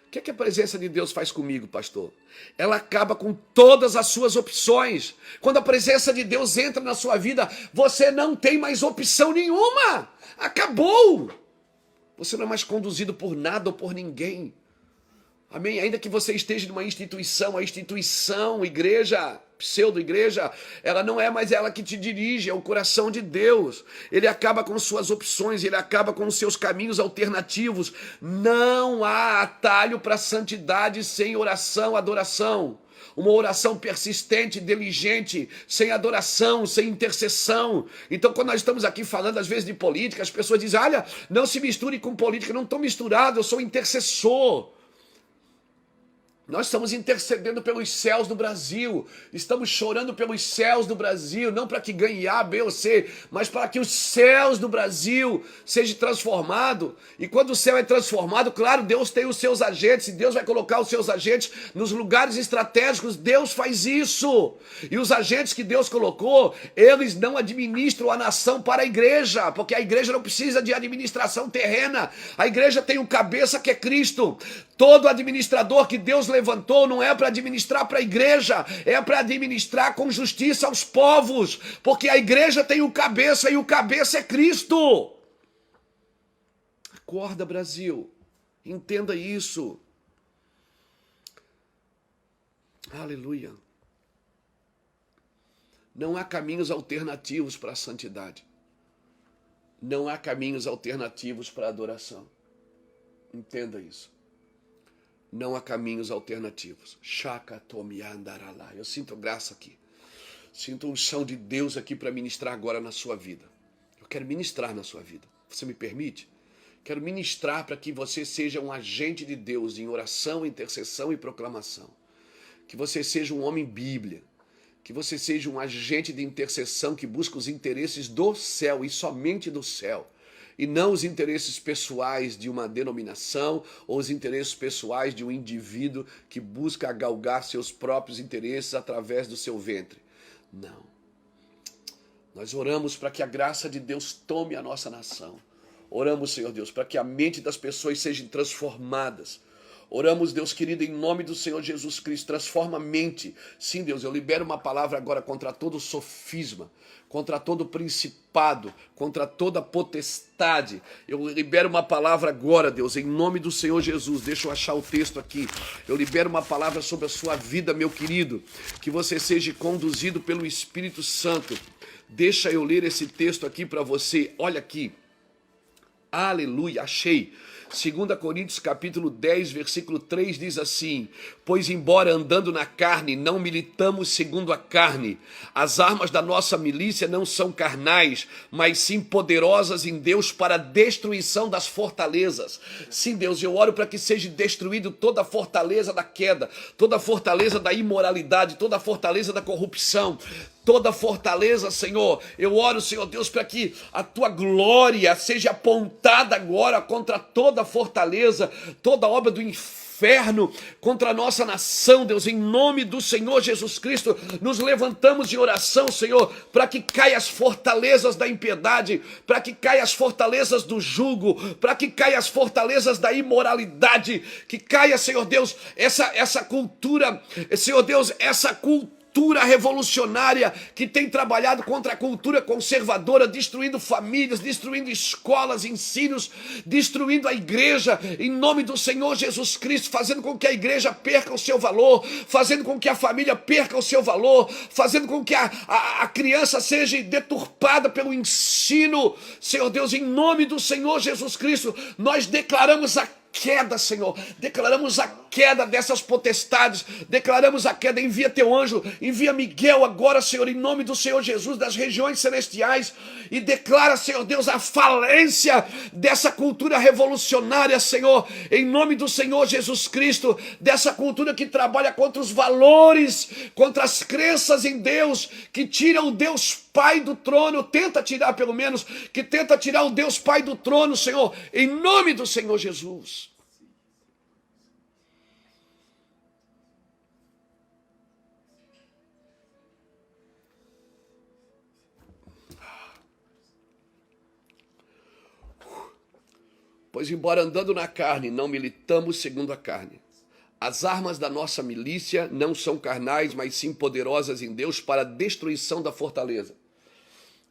o que é que a presença de Deus faz comigo, pastor? Ela acaba com todas as suas opções. Quando a presença de Deus entra na sua vida, você não tem mais opção nenhuma. Acabou. Você não é mais conduzido por nada ou por ninguém. Amém? Ainda que você esteja numa instituição, a instituição, igreja, pseudo-igreja, ela não é mais ela que te dirige, é o coração de Deus. Ele acaba com suas opções, ele acaba com os seus caminhos alternativos. Não há atalho para a santidade sem oração, adoração. Uma oração persistente, diligente, sem adoração, sem intercessão. Então, quando nós estamos aqui falando, às vezes, de política, as pessoas dizem, olha, não se misture com política. Não estou misturado, eu sou intercessor. Nós estamos intercedendo pelos céus do Brasil, estamos chorando pelos céus do Brasil, não para que ganhe A, B ou C, mas para que os céus do Brasil sejam transformados. E quando o céu é transformado, claro, Deus tem os seus agentes, e Deus vai colocar os seus agentes nos lugares estratégicos, Deus faz isso. E os agentes que Deus colocou, eles não administram a nação para a igreja, porque a igreja não precisa de administração terrena, a igreja tem um cabeça que é Cristo. Todo administrador que Deus levantou não é para administrar para a igreja, é para administrar com justiça aos povos, porque a igreja tem o cabeça e o cabeça é Cristo. Acorda, Brasil, entenda isso. Aleluia. Não há caminhos alternativos para a santidade. Não há caminhos alternativos para a adoração. Entenda isso. Não há caminhos alternativos. Eu sinto graça aqui. Sinto unção de Deus aqui para ministrar agora na sua vida. Eu quero ministrar na sua vida. Você me permite? Quero ministrar para que você seja um agente de Deus em oração, intercessão e proclamação. Que você seja um homem Bíblia. Que você seja um agente de intercessão que busca os interesses do céu e somente do céu. E não os interesses pessoais de uma denominação ou os interesses pessoais de um indivíduo que busca galgar seus próprios interesses através do seu ventre. Não. Nós oramos para que a graça de Deus tome a nossa nação. Oramos, Senhor Deus, para que a mente das pessoas seja transformadas. Oramos, Deus querido, em nome do Senhor Jesus Cristo, transforma a mente. Sim, Deus, eu libero uma palavra agora contra todo sofisma, contra todo principado, contra toda potestade. Eu libero uma palavra agora, Deus, em nome do Senhor Jesus. Deixa eu achar o texto aqui. Eu libero uma palavra sobre a sua vida, meu querido, que você seja conduzido pelo Espírito Santo. Deixa eu ler esse texto aqui para você. Olha aqui. Aleluia, achei. 2 Coríntios capítulo 10, versículo 3 diz assim: pois embora andando na carne, não militamos segundo a carne. As armas da nossa milícia não são carnais, mas sim poderosas em Deus para a destruição das fortalezas. Sim, Deus, eu oro para que seja destruído toda a fortaleza da queda, toda a fortaleza da imoralidade, toda a fortaleza da corrupção, toda fortaleza, Senhor. Eu oro, Senhor Deus, para que a tua glória seja apontada agora contra toda fortaleza, toda obra do inferno, contra a nossa nação, Deus, em nome do Senhor Jesus Cristo. Nos levantamos em oração, Senhor, para que caia as fortalezas da impiedade, para que caia as fortalezas do jugo, para que caia as fortalezas da imoralidade, que caia, Senhor Deus, essa cultura, Senhor Deus, essa cultura revolucionária que tem trabalhado contra a cultura conservadora, destruindo famílias, destruindo escolas, ensinos, destruindo a igreja, em nome do Senhor Jesus Cristo, fazendo com que a igreja perca o seu valor, fazendo com que a família perca o seu valor, fazendo com que a criança seja deturpada pelo ensino. Senhor Deus, em nome do Senhor Jesus Cristo, nós declaramos a queda, Senhor. Declaramos a queda dessas potestades. Declaramos a queda. Envia teu anjo, envia Miguel agora, Senhor, em nome do Senhor Jesus, das regiões celestiais. E declara, Senhor Deus, a falência dessa cultura revolucionária, Senhor, em nome do Senhor Jesus Cristo, dessa cultura que trabalha contra os valores, contra as crenças em Deus, que tira o Deus Pai do trono, tenta tirar pelo menos, que tenta tirar o Deus Pai do trono, Senhor, em nome do Senhor Jesus. Pois, embora andando na carne, não militamos segundo a carne. As armas da nossa milícia não são carnais, mas sim poderosas em Deus para a destruição da fortaleza.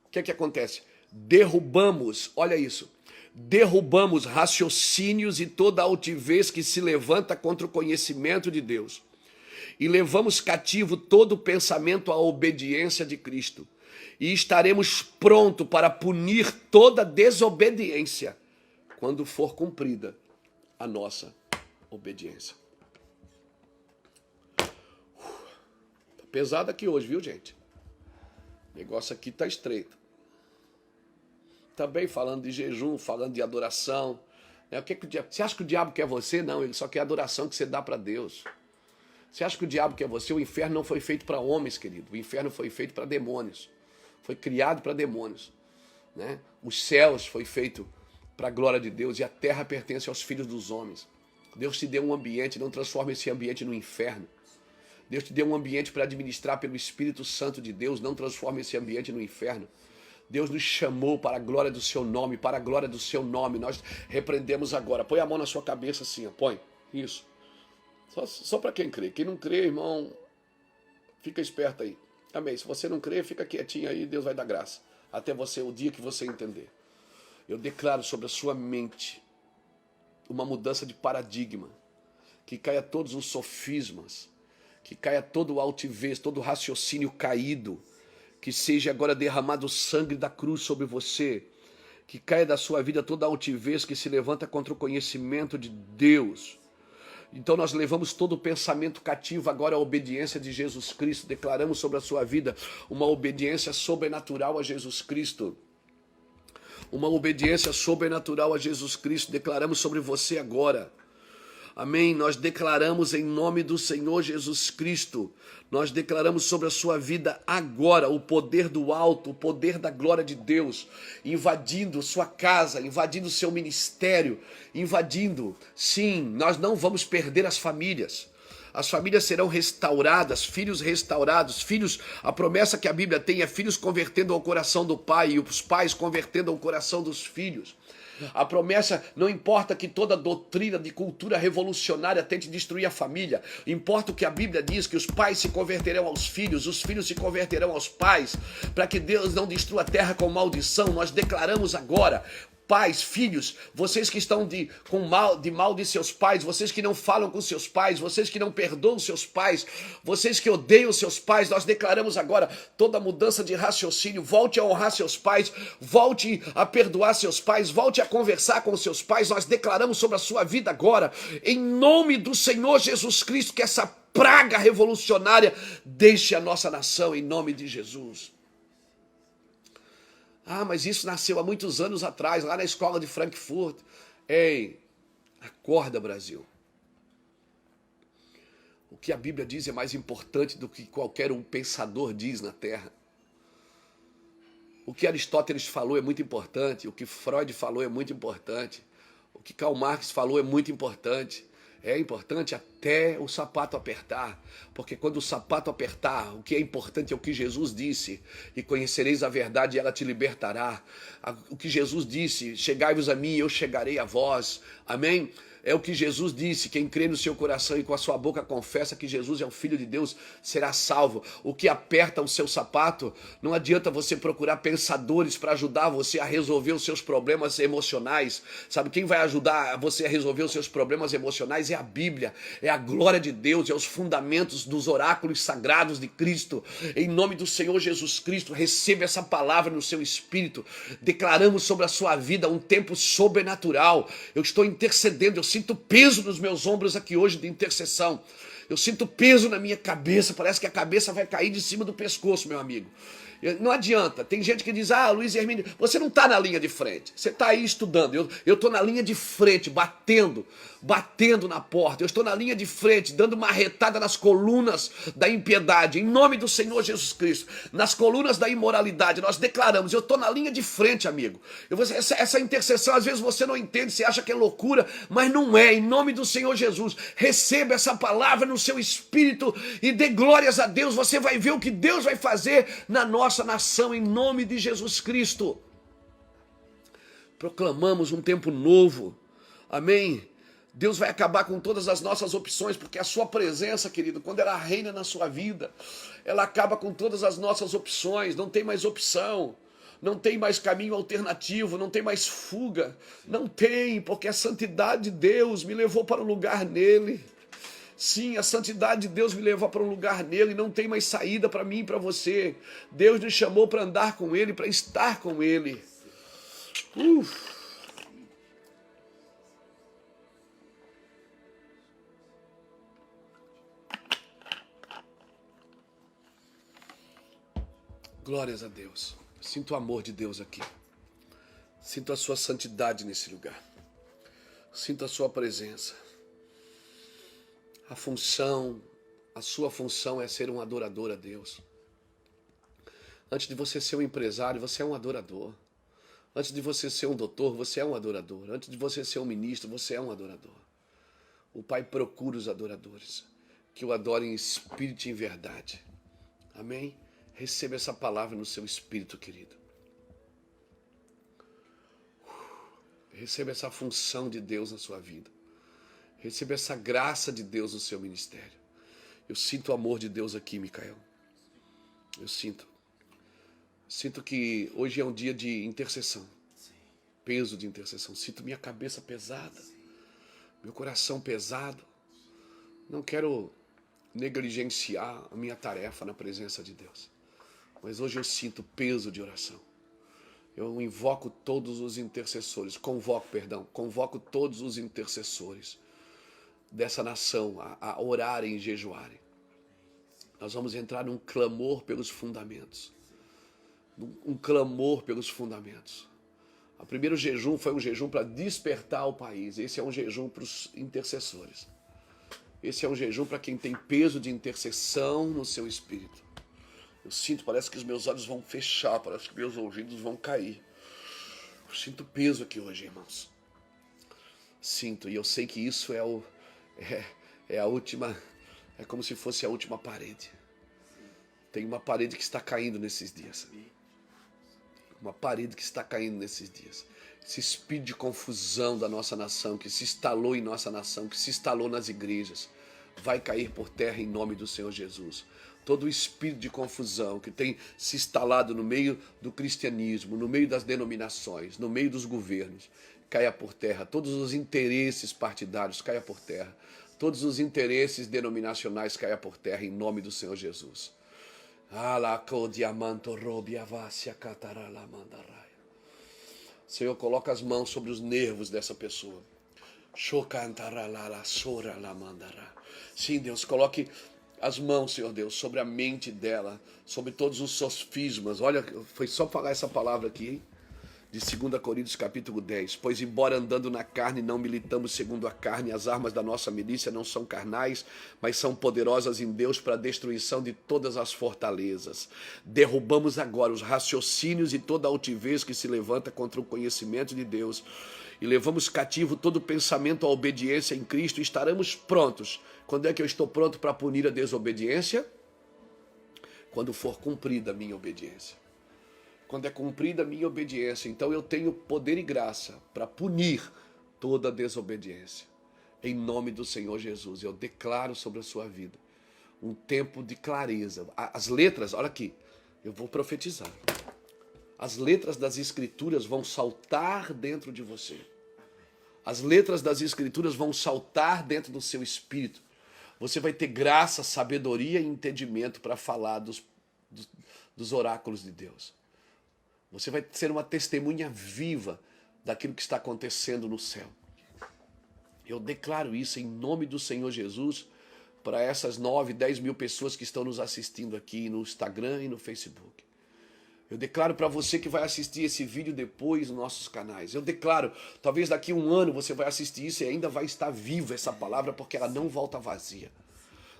O que é que acontece? Derrubamos, olha isso, derrubamos raciocínios e toda altivez que se levanta contra o conhecimento de Deus. E levamos cativo todo pensamento à obediência de Cristo. E estaremos prontos para punir toda desobediência quando for cumprida a nossa obediência. Tá pesado aqui hoje, viu, gente? O negócio aqui tá estreito. Também falando de jejum, falando de adoração. Né? Você acha que o diabo quer você? Não, ele só quer a adoração que você dá para Deus. Você acha que o diabo quer você? O inferno não foi feito para homens, querido. O inferno foi feito para demônios. Foi criado para demônios. Né? Os céus foi feito para a glória de Deus, e a terra pertence aos filhos dos homens. Deus te deu um ambiente, não transforme esse ambiente no inferno. Deus te deu um ambiente para administrar pelo Espírito Santo de Deus, não transforme esse ambiente no inferno. Deus nos chamou para a glória do seu nome, para a glória do seu nome. Nós repreendemos agora. Põe a mão na sua cabeça assim, ó. Põe. Isso. Só para quem crê. Quem não crê, irmão, fica esperto aí. Amém. Se você não crê, fica quietinho aí, Deus vai dar graça. Até você, o dia que você entender. Eu declaro sobre a sua mente uma mudança de paradigma, que caia todos os sofismas, que caia todo o altivez, todo o raciocínio caído, que seja agora derramado o sangue da cruz sobre você, que caia da sua vida toda a altivez que se levanta contra o conhecimento de Deus. Então nós levamos todo o pensamento cativo agora à obediência de Jesus Cristo, declaramos sobre a sua vida uma obediência sobrenatural a Jesus Cristo. Uma obediência sobrenatural a Jesus Cristo, declaramos sobre você agora. Amém? Nós declaramos em nome do Senhor Jesus Cristo, nós declaramos sobre a sua vida agora o poder do alto, o poder da glória de Deus, invadindo sua casa, invadindo seu ministério, invadindo. Sim, nós não vamos perder as famílias. As famílias serão restauradas, filhos restaurados, filhos, a promessa que a Bíblia tem é filhos convertendo ao coração do pai e os pais convertendo ao coração dos filhos. A promessa, não importa que toda doutrina de cultura revolucionária tente destruir a família, importa o que a Bíblia diz, que os pais se converterão aos filhos, os filhos se converterão aos pais, para que Deus não destrua a terra com maldição. Nós declaramos agora, pais, filhos, vocês que estão com mal de seus pais, vocês que não falam com seus pais, vocês que não perdoam seus pais, vocês que odeiam seus pais, nós declaramos agora toda mudança de raciocínio. Volte a honrar seus pais, volte a perdoar seus pais, volte a conversar com seus pais. Nós declaramos sobre a sua vida agora, em nome do Senhor Jesus Cristo, que essa praga revolucionária deixe a nossa nação, em nome de Jesus. Ah, mas isso nasceu há muitos anos atrás, lá na escola de Frankfurt. Ei, acorda, Brasil. O que a Bíblia diz é mais importante do que qualquer um pensador diz na Terra. O que Aristóteles falou é muito importante, o que Freud falou é muito importante, o que Karl Marx falou é muito importante. É importante até o sapato apertar, porque quando o sapato apertar, o que é importante é o que Jesus disse, e conhecereis a verdade e ela te libertará. O que Jesus disse, chegai-vos a mim e eu chegarei a vós. Amém? É o que Jesus disse, quem crê no seu coração e com a sua boca confessa que Jesus é o Filho de Deus, será salvo. O que aperta o seu sapato, não adianta você procurar pensadores para ajudar você a resolver os seus problemas emocionais. Sabe quem vai ajudar você a resolver os seus problemas emocionais? É a Bíblia. É é a glória de Deus, é os fundamentos dos oráculos sagrados de Cristo. Em nome do Senhor Jesus Cristo, receba essa palavra no seu espírito. Declaramos sobre a sua vida um tempo sobrenatural. Eu estou intercedendo, eu sinto peso nos meus ombros aqui hoje de intercessão. Eu sinto peso na minha cabeça, parece que a cabeça vai cair de cima do pescoço, meu amigo. Não adianta, tem gente que diz, Luiz Hermínio, você não está na linha de frente, você está aí estudando, eu estou na linha de frente, batendo na porta, eu estou na linha de frente, dando uma retada nas colunas da impiedade, em nome do Senhor Jesus Cristo, nas colunas da imoralidade, nós declaramos, eu estou na linha de frente, amigo. Essa intercessão, às vezes você não entende, você acha que é loucura, mas não é, em nome do Senhor Jesus, receba essa palavra no seu espírito e dê glórias a Deus, você vai ver o que Deus vai fazer na nossa nação, em nome de Jesus Cristo. Proclamamos um tempo novo, amém? Deus vai acabar com todas as nossas opções, porque a sua presença, querido, quando ela reina na sua vida, ela acaba com todas as nossas opções, não tem mais opção, não tem mais caminho alternativo, não tem mais fuga, não tem, porque a santidade de Deus me levou para um lugar nele. Sim, a santidade de Deus me leva para um lugar nele, não tem mais saída para mim e para você. Deus nos chamou para andar com ele, para estar com ele. Glórias a Deus. Sinto o amor de Deus aqui. Sinto a sua santidade nesse lugar. Sinto a sua presença. A sua função é ser um adorador a Deus. Antes de você ser um empresário, você é um adorador. Antes de você ser um doutor, você é um adorador. Antes de você ser um ministro, você é um adorador. O Pai procura os adoradores, que o adorem em espírito e em verdade. Amém? Receba essa palavra no seu espírito, querido. Receba essa função de Deus na sua vida. Receba essa graça de Deus no seu ministério. Eu sinto o amor de Deus aqui, Micael. Eu sinto. Sinto que hoje é um dia de intercessão. Peso de intercessão. Sinto minha cabeça pesada. Meu coração pesado. Não quero negligenciar a minha tarefa na presença de Deus. Mas hoje eu sinto peso de oração. Eu invoco todos os intercessores. Convoco todos os intercessores dessa nação a orarem e jejuarem. Nós vamos entrar num clamor pelos fundamentos. Um clamor pelos fundamentos. O primeiro jejum foi um jejum para despertar o país. Esse é um jejum para os intercessores. Esse é um jejum para quem tem peso de intercessão no seu espírito. Eu sinto, parece que os meus olhos vão fechar, parece que meus ouvidos vão cair. Eu sinto peso aqui hoje, irmãos. Sinto, e eu sei que isso é a última, é como se fosse a última parede. Tem uma parede que está caindo nesses dias. Uma parede que está caindo nesses dias. Esse espírito de confusão da nossa nação, que se instalou em nossa nação, que se instalou nas igrejas, vai cair por terra em nome do Senhor Jesus. Todo o espírito de confusão que tem se instalado no meio do cristianismo, no meio das denominações, no meio dos governos, caia por terra. Todos os interesses partidários caia por terra. Todos os interesses denominacionais caia por terra em nome do Senhor Jesus. Senhor, coloca as mãos sobre os nervos dessa pessoa. Sim, Deus, coloque as mãos, Senhor Deus, sobre a mente dela, sobre todos os sofismas. Olha, foi só falar essa palavra aqui, hein? De 2 Coríntios capítulo 10. Pois embora andando na carne não militamos segundo a carne, as armas da nossa milícia não são carnais, mas são poderosas em Deus para a destruição de todas as fortalezas. Derrubamos agora os raciocínios e toda a altivez que se levanta contra o conhecimento de Deus e levamos cativo todo pensamento à obediência em Cristo e estaremos prontos. Quando é que eu estou pronto para punir a desobediência? Quando for cumprida a minha obediência. Quando é cumprida a minha obediência, então eu tenho poder e graça para punir toda a desobediência. Em nome do Senhor Jesus, eu declaro sobre a sua vida um tempo de clareza. As letras, olha aqui, eu vou profetizar. As letras das Escrituras vão saltar dentro de você. As letras das Escrituras vão saltar dentro do seu espírito. Você vai ter graça, sabedoria e entendimento para falar dos oráculos de Deus. Você vai ser uma testemunha viva daquilo que está acontecendo no céu. Eu declaro isso em nome do Senhor Jesus para essas 9, 10 mil pessoas que estão nos assistindo aqui no Instagram e no Facebook. Eu declaro para você que vai assistir esse vídeo depois nos nossos canais. Eu declaro, talvez daqui a um ano você vai assistir isso e ainda vai estar viva essa palavra, porque ela não volta vazia.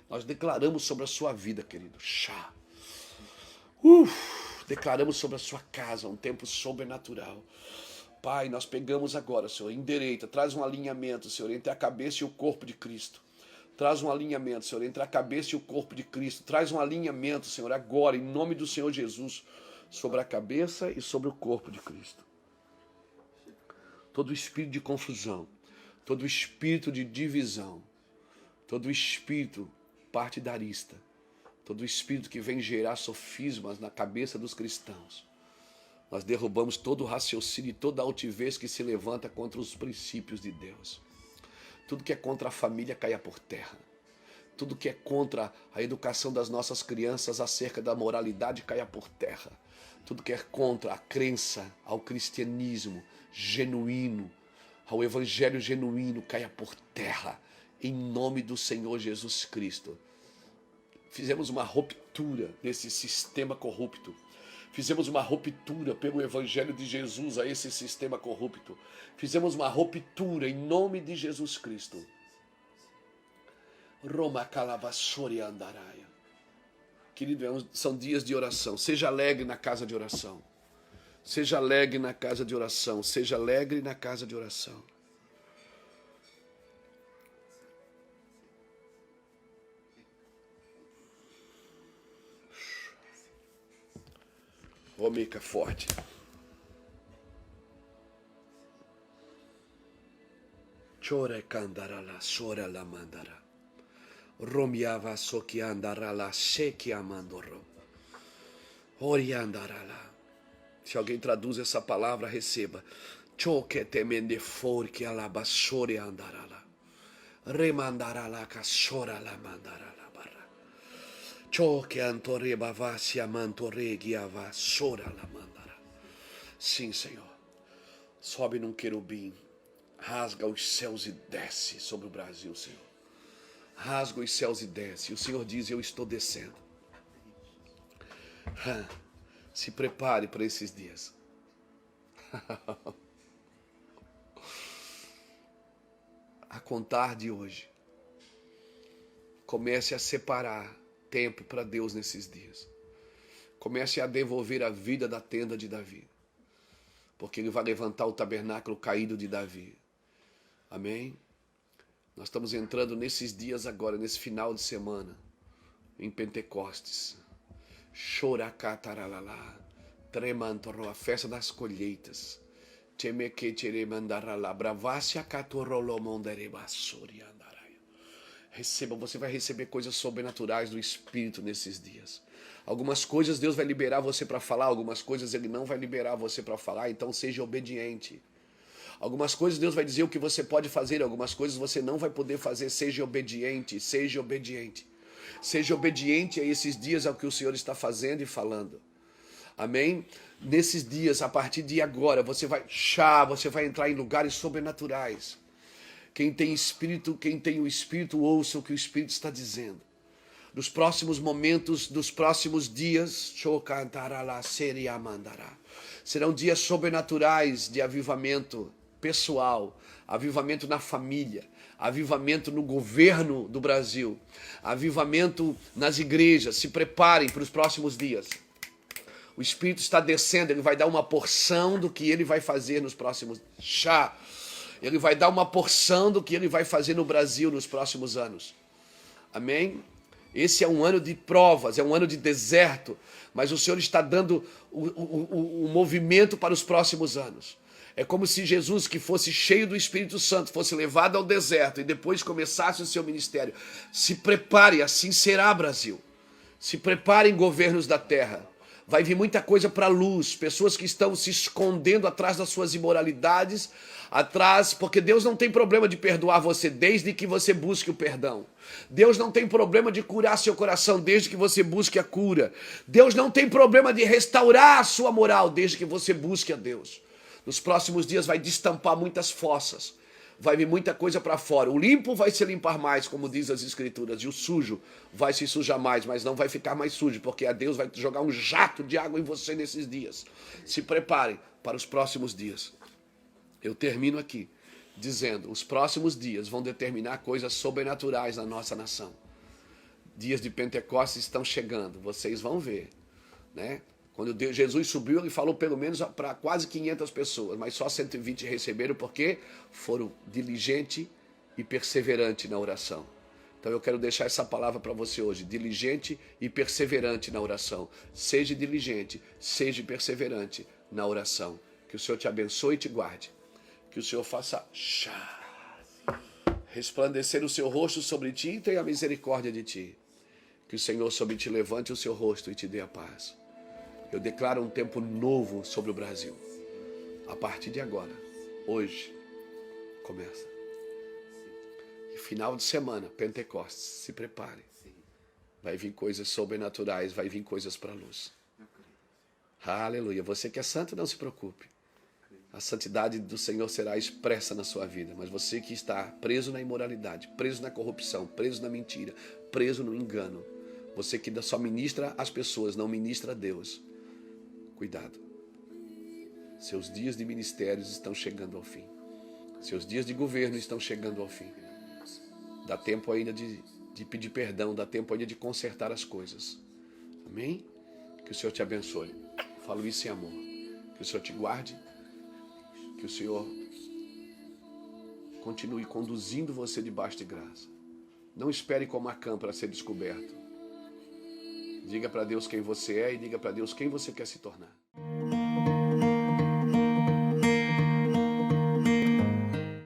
Nós declaramos sobre a sua vida, querido. Chá. Declaramos sobre a sua casa um tempo sobrenatural. Pai, nós pegamos agora, Senhor, endireita, traz um alinhamento, Senhor, entre a cabeça e o corpo de Cristo. Traz um alinhamento, Senhor, entre a cabeça e o corpo de Cristo. Traz um alinhamento, Senhor, agora, em nome do Senhor Jesus, sobre a cabeça e sobre o corpo de Cristo. Todo espírito de confusão, todo espírito de divisão, todo espírito partidarista, todo espírito que vem gerar sofismas na cabeça dos cristãos, nós derrubamos todo o raciocínio e toda a altivez que se levanta contra os princípios de Deus. Tudo que é contra a família caia por terra. Tudo que é contra a educação das nossas crianças acerca da moralidade caia por terra. Tudo que é contra a crença ao cristianismo genuíno, ao evangelho genuíno, caia por terra, em nome do Senhor Jesus Cristo. Fizemos uma ruptura nesse sistema corrupto. Fizemos uma ruptura pelo evangelho de Jesus a esse sistema corrupto. Fizemos uma ruptura em nome de Jesus Cristo. Roma calavassori andaraia. Querido, são dias de oração. Seja alegre na casa de oração. Seja alegre na casa de oração. Seja alegre na casa de oração. Ô, Mica, forte. Chora candarala, chora la mandara. Romiava soki andarala, sheki amandoro. Ori andarala. Se alguém traduz essa palavra, receba. Choque temende forque alabashore andarala. Remandarala cachora la mandarala barra. Choque antoreba vasia mantoregiava chora la mandara. Sim, Senhor. Sobe num querubim. Rasga os céus e desce sobre o Brasil, Senhor. Rasga os céus e desce. O Senhor diz, eu estou descendo. Se prepare para esses dias. A contar de hoje. Comece a separar tempo para Deus nesses dias. Comece a devolver a vida da tenda de Davi. Porque Ele vai levantar o tabernáculo caído de Davi. Amém? Nós estamos entrando nesses dias agora, nesse final de semana, em Pentecostes. Choracataralala, tremantoro, a festa das colheitas. Temequeteremandarala, bravassia catorolomonderebassori andaraia. Receba, você vai receber coisas sobrenaturais do Espírito nesses dias. Algumas coisas Deus vai liberar você para falar, algumas coisas Ele não vai liberar você para falar, então seja obediente. Algumas coisas Deus vai dizer o que você pode fazer, algumas coisas você não vai poder fazer. Seja obediente, seja obediente. Seja obediente a esses dias ao que o Senhor está fazendo e falando. Amém? Nesses dias, a partir de agora, você vai entrar em lugares sobrenaturais. Quem tem o Espírito, ouça o que o Espírito está dizendo. Nos próximos momentos, dos próximos dias, serão dias sobrenaturais de avivamento pessoal, avivamento na família, avivamento no governo do Brasil, avivamento nas igrejas. Se preparem para os próximos dias. O Espírito está descendo, Ele vai dar uma porção do que Ele vai fazer nos próximos... Ele vai dar uma porção do que Ele vai fazer no Brasil nos próximos anos. Amém? Esse é um ano de provas, é um ano de deserto, mas o Senhor está dando o movimento para os próximos anos. É como se Jesus, que fosse cheio do Espírito Santo, fosse levado ao deserto e depois começasse o seu ministério. Se prepare, assim será, Brasil. Se preparem, governos da terra. Vai vir muita coisa para a luz, pessoas que estão se escondendo atrás das suas imoralidades, porque Deus não tem problema de perdoar você desde que você busque o perdão. Deus não tem problema de curar seu coração desde que você busque a cura. Deus não tem problema de restaurar a sua moral desde que você busque a Deus. Nos próximos dias vai destampar muitas fossas. Vai vir muita coisa para fora. O limpo vai se limpar mais, como diz as Escrituras, e o sujo vai se sujar mais, mas não vai ficar mais sujo, porque a Deus vai jogar um jato de água em você nesses dias. Se prepare para os próximos dias. Eu termino aqui dizendo, os próximos dias vão determinar coisas sobrenaturais na nossa nação. Dias de Pentecostes estão chegando, vocês vão ver, né? Quando Jesus subiu, ele falou pelo menos para quase 500 pessoas, mas só 120 receberam porque foram diligentes e perseverantes na oração. Então eu quero deixar essa palavra para você hoje, diligente e perseverante na oração. Seja diligente, seja perseverante na oração. Que o Senhor te abençoe e te guarde. Que o Senhor faça resplandecer o seu rosto sobre ti e tenha misericórdia de ti. Que o Senhor sobre ti levante o seu rosto e te dê a paz. Eu declaro um tempo novo sobre o Brasil. A partir de agora, hoje, começa. E final de semana, Pentecostes, se prepare. Vai vir coisas sobrenaturais, vai vir coisas para a luz. Aleluia. Você que é santo, não se preocupe. A santidade do Senhor será expressa na sua vida. Mas você que está preso na imoralidade, preso na corrupção, preso na mentira, preso no engano, você que só ministra às pessoas, não ministra a Deus, cuidado. Seus dias de ministérios estão chegando ao fim. Seus dias de governo estão chegando ao fim. Dá tempo ainda de pedir perdão, dá tempo ainda de consertar as coisas. Amém? Que o Senhor te abençoe. Falo isso em amor. Que o Senhor te guarde. Que o Senhor continue conduzindo você debaixo de graça. Não espere como Acã para ser descoberto. Diga para Deus quem você é e diga para Deus quem você quer se tornar.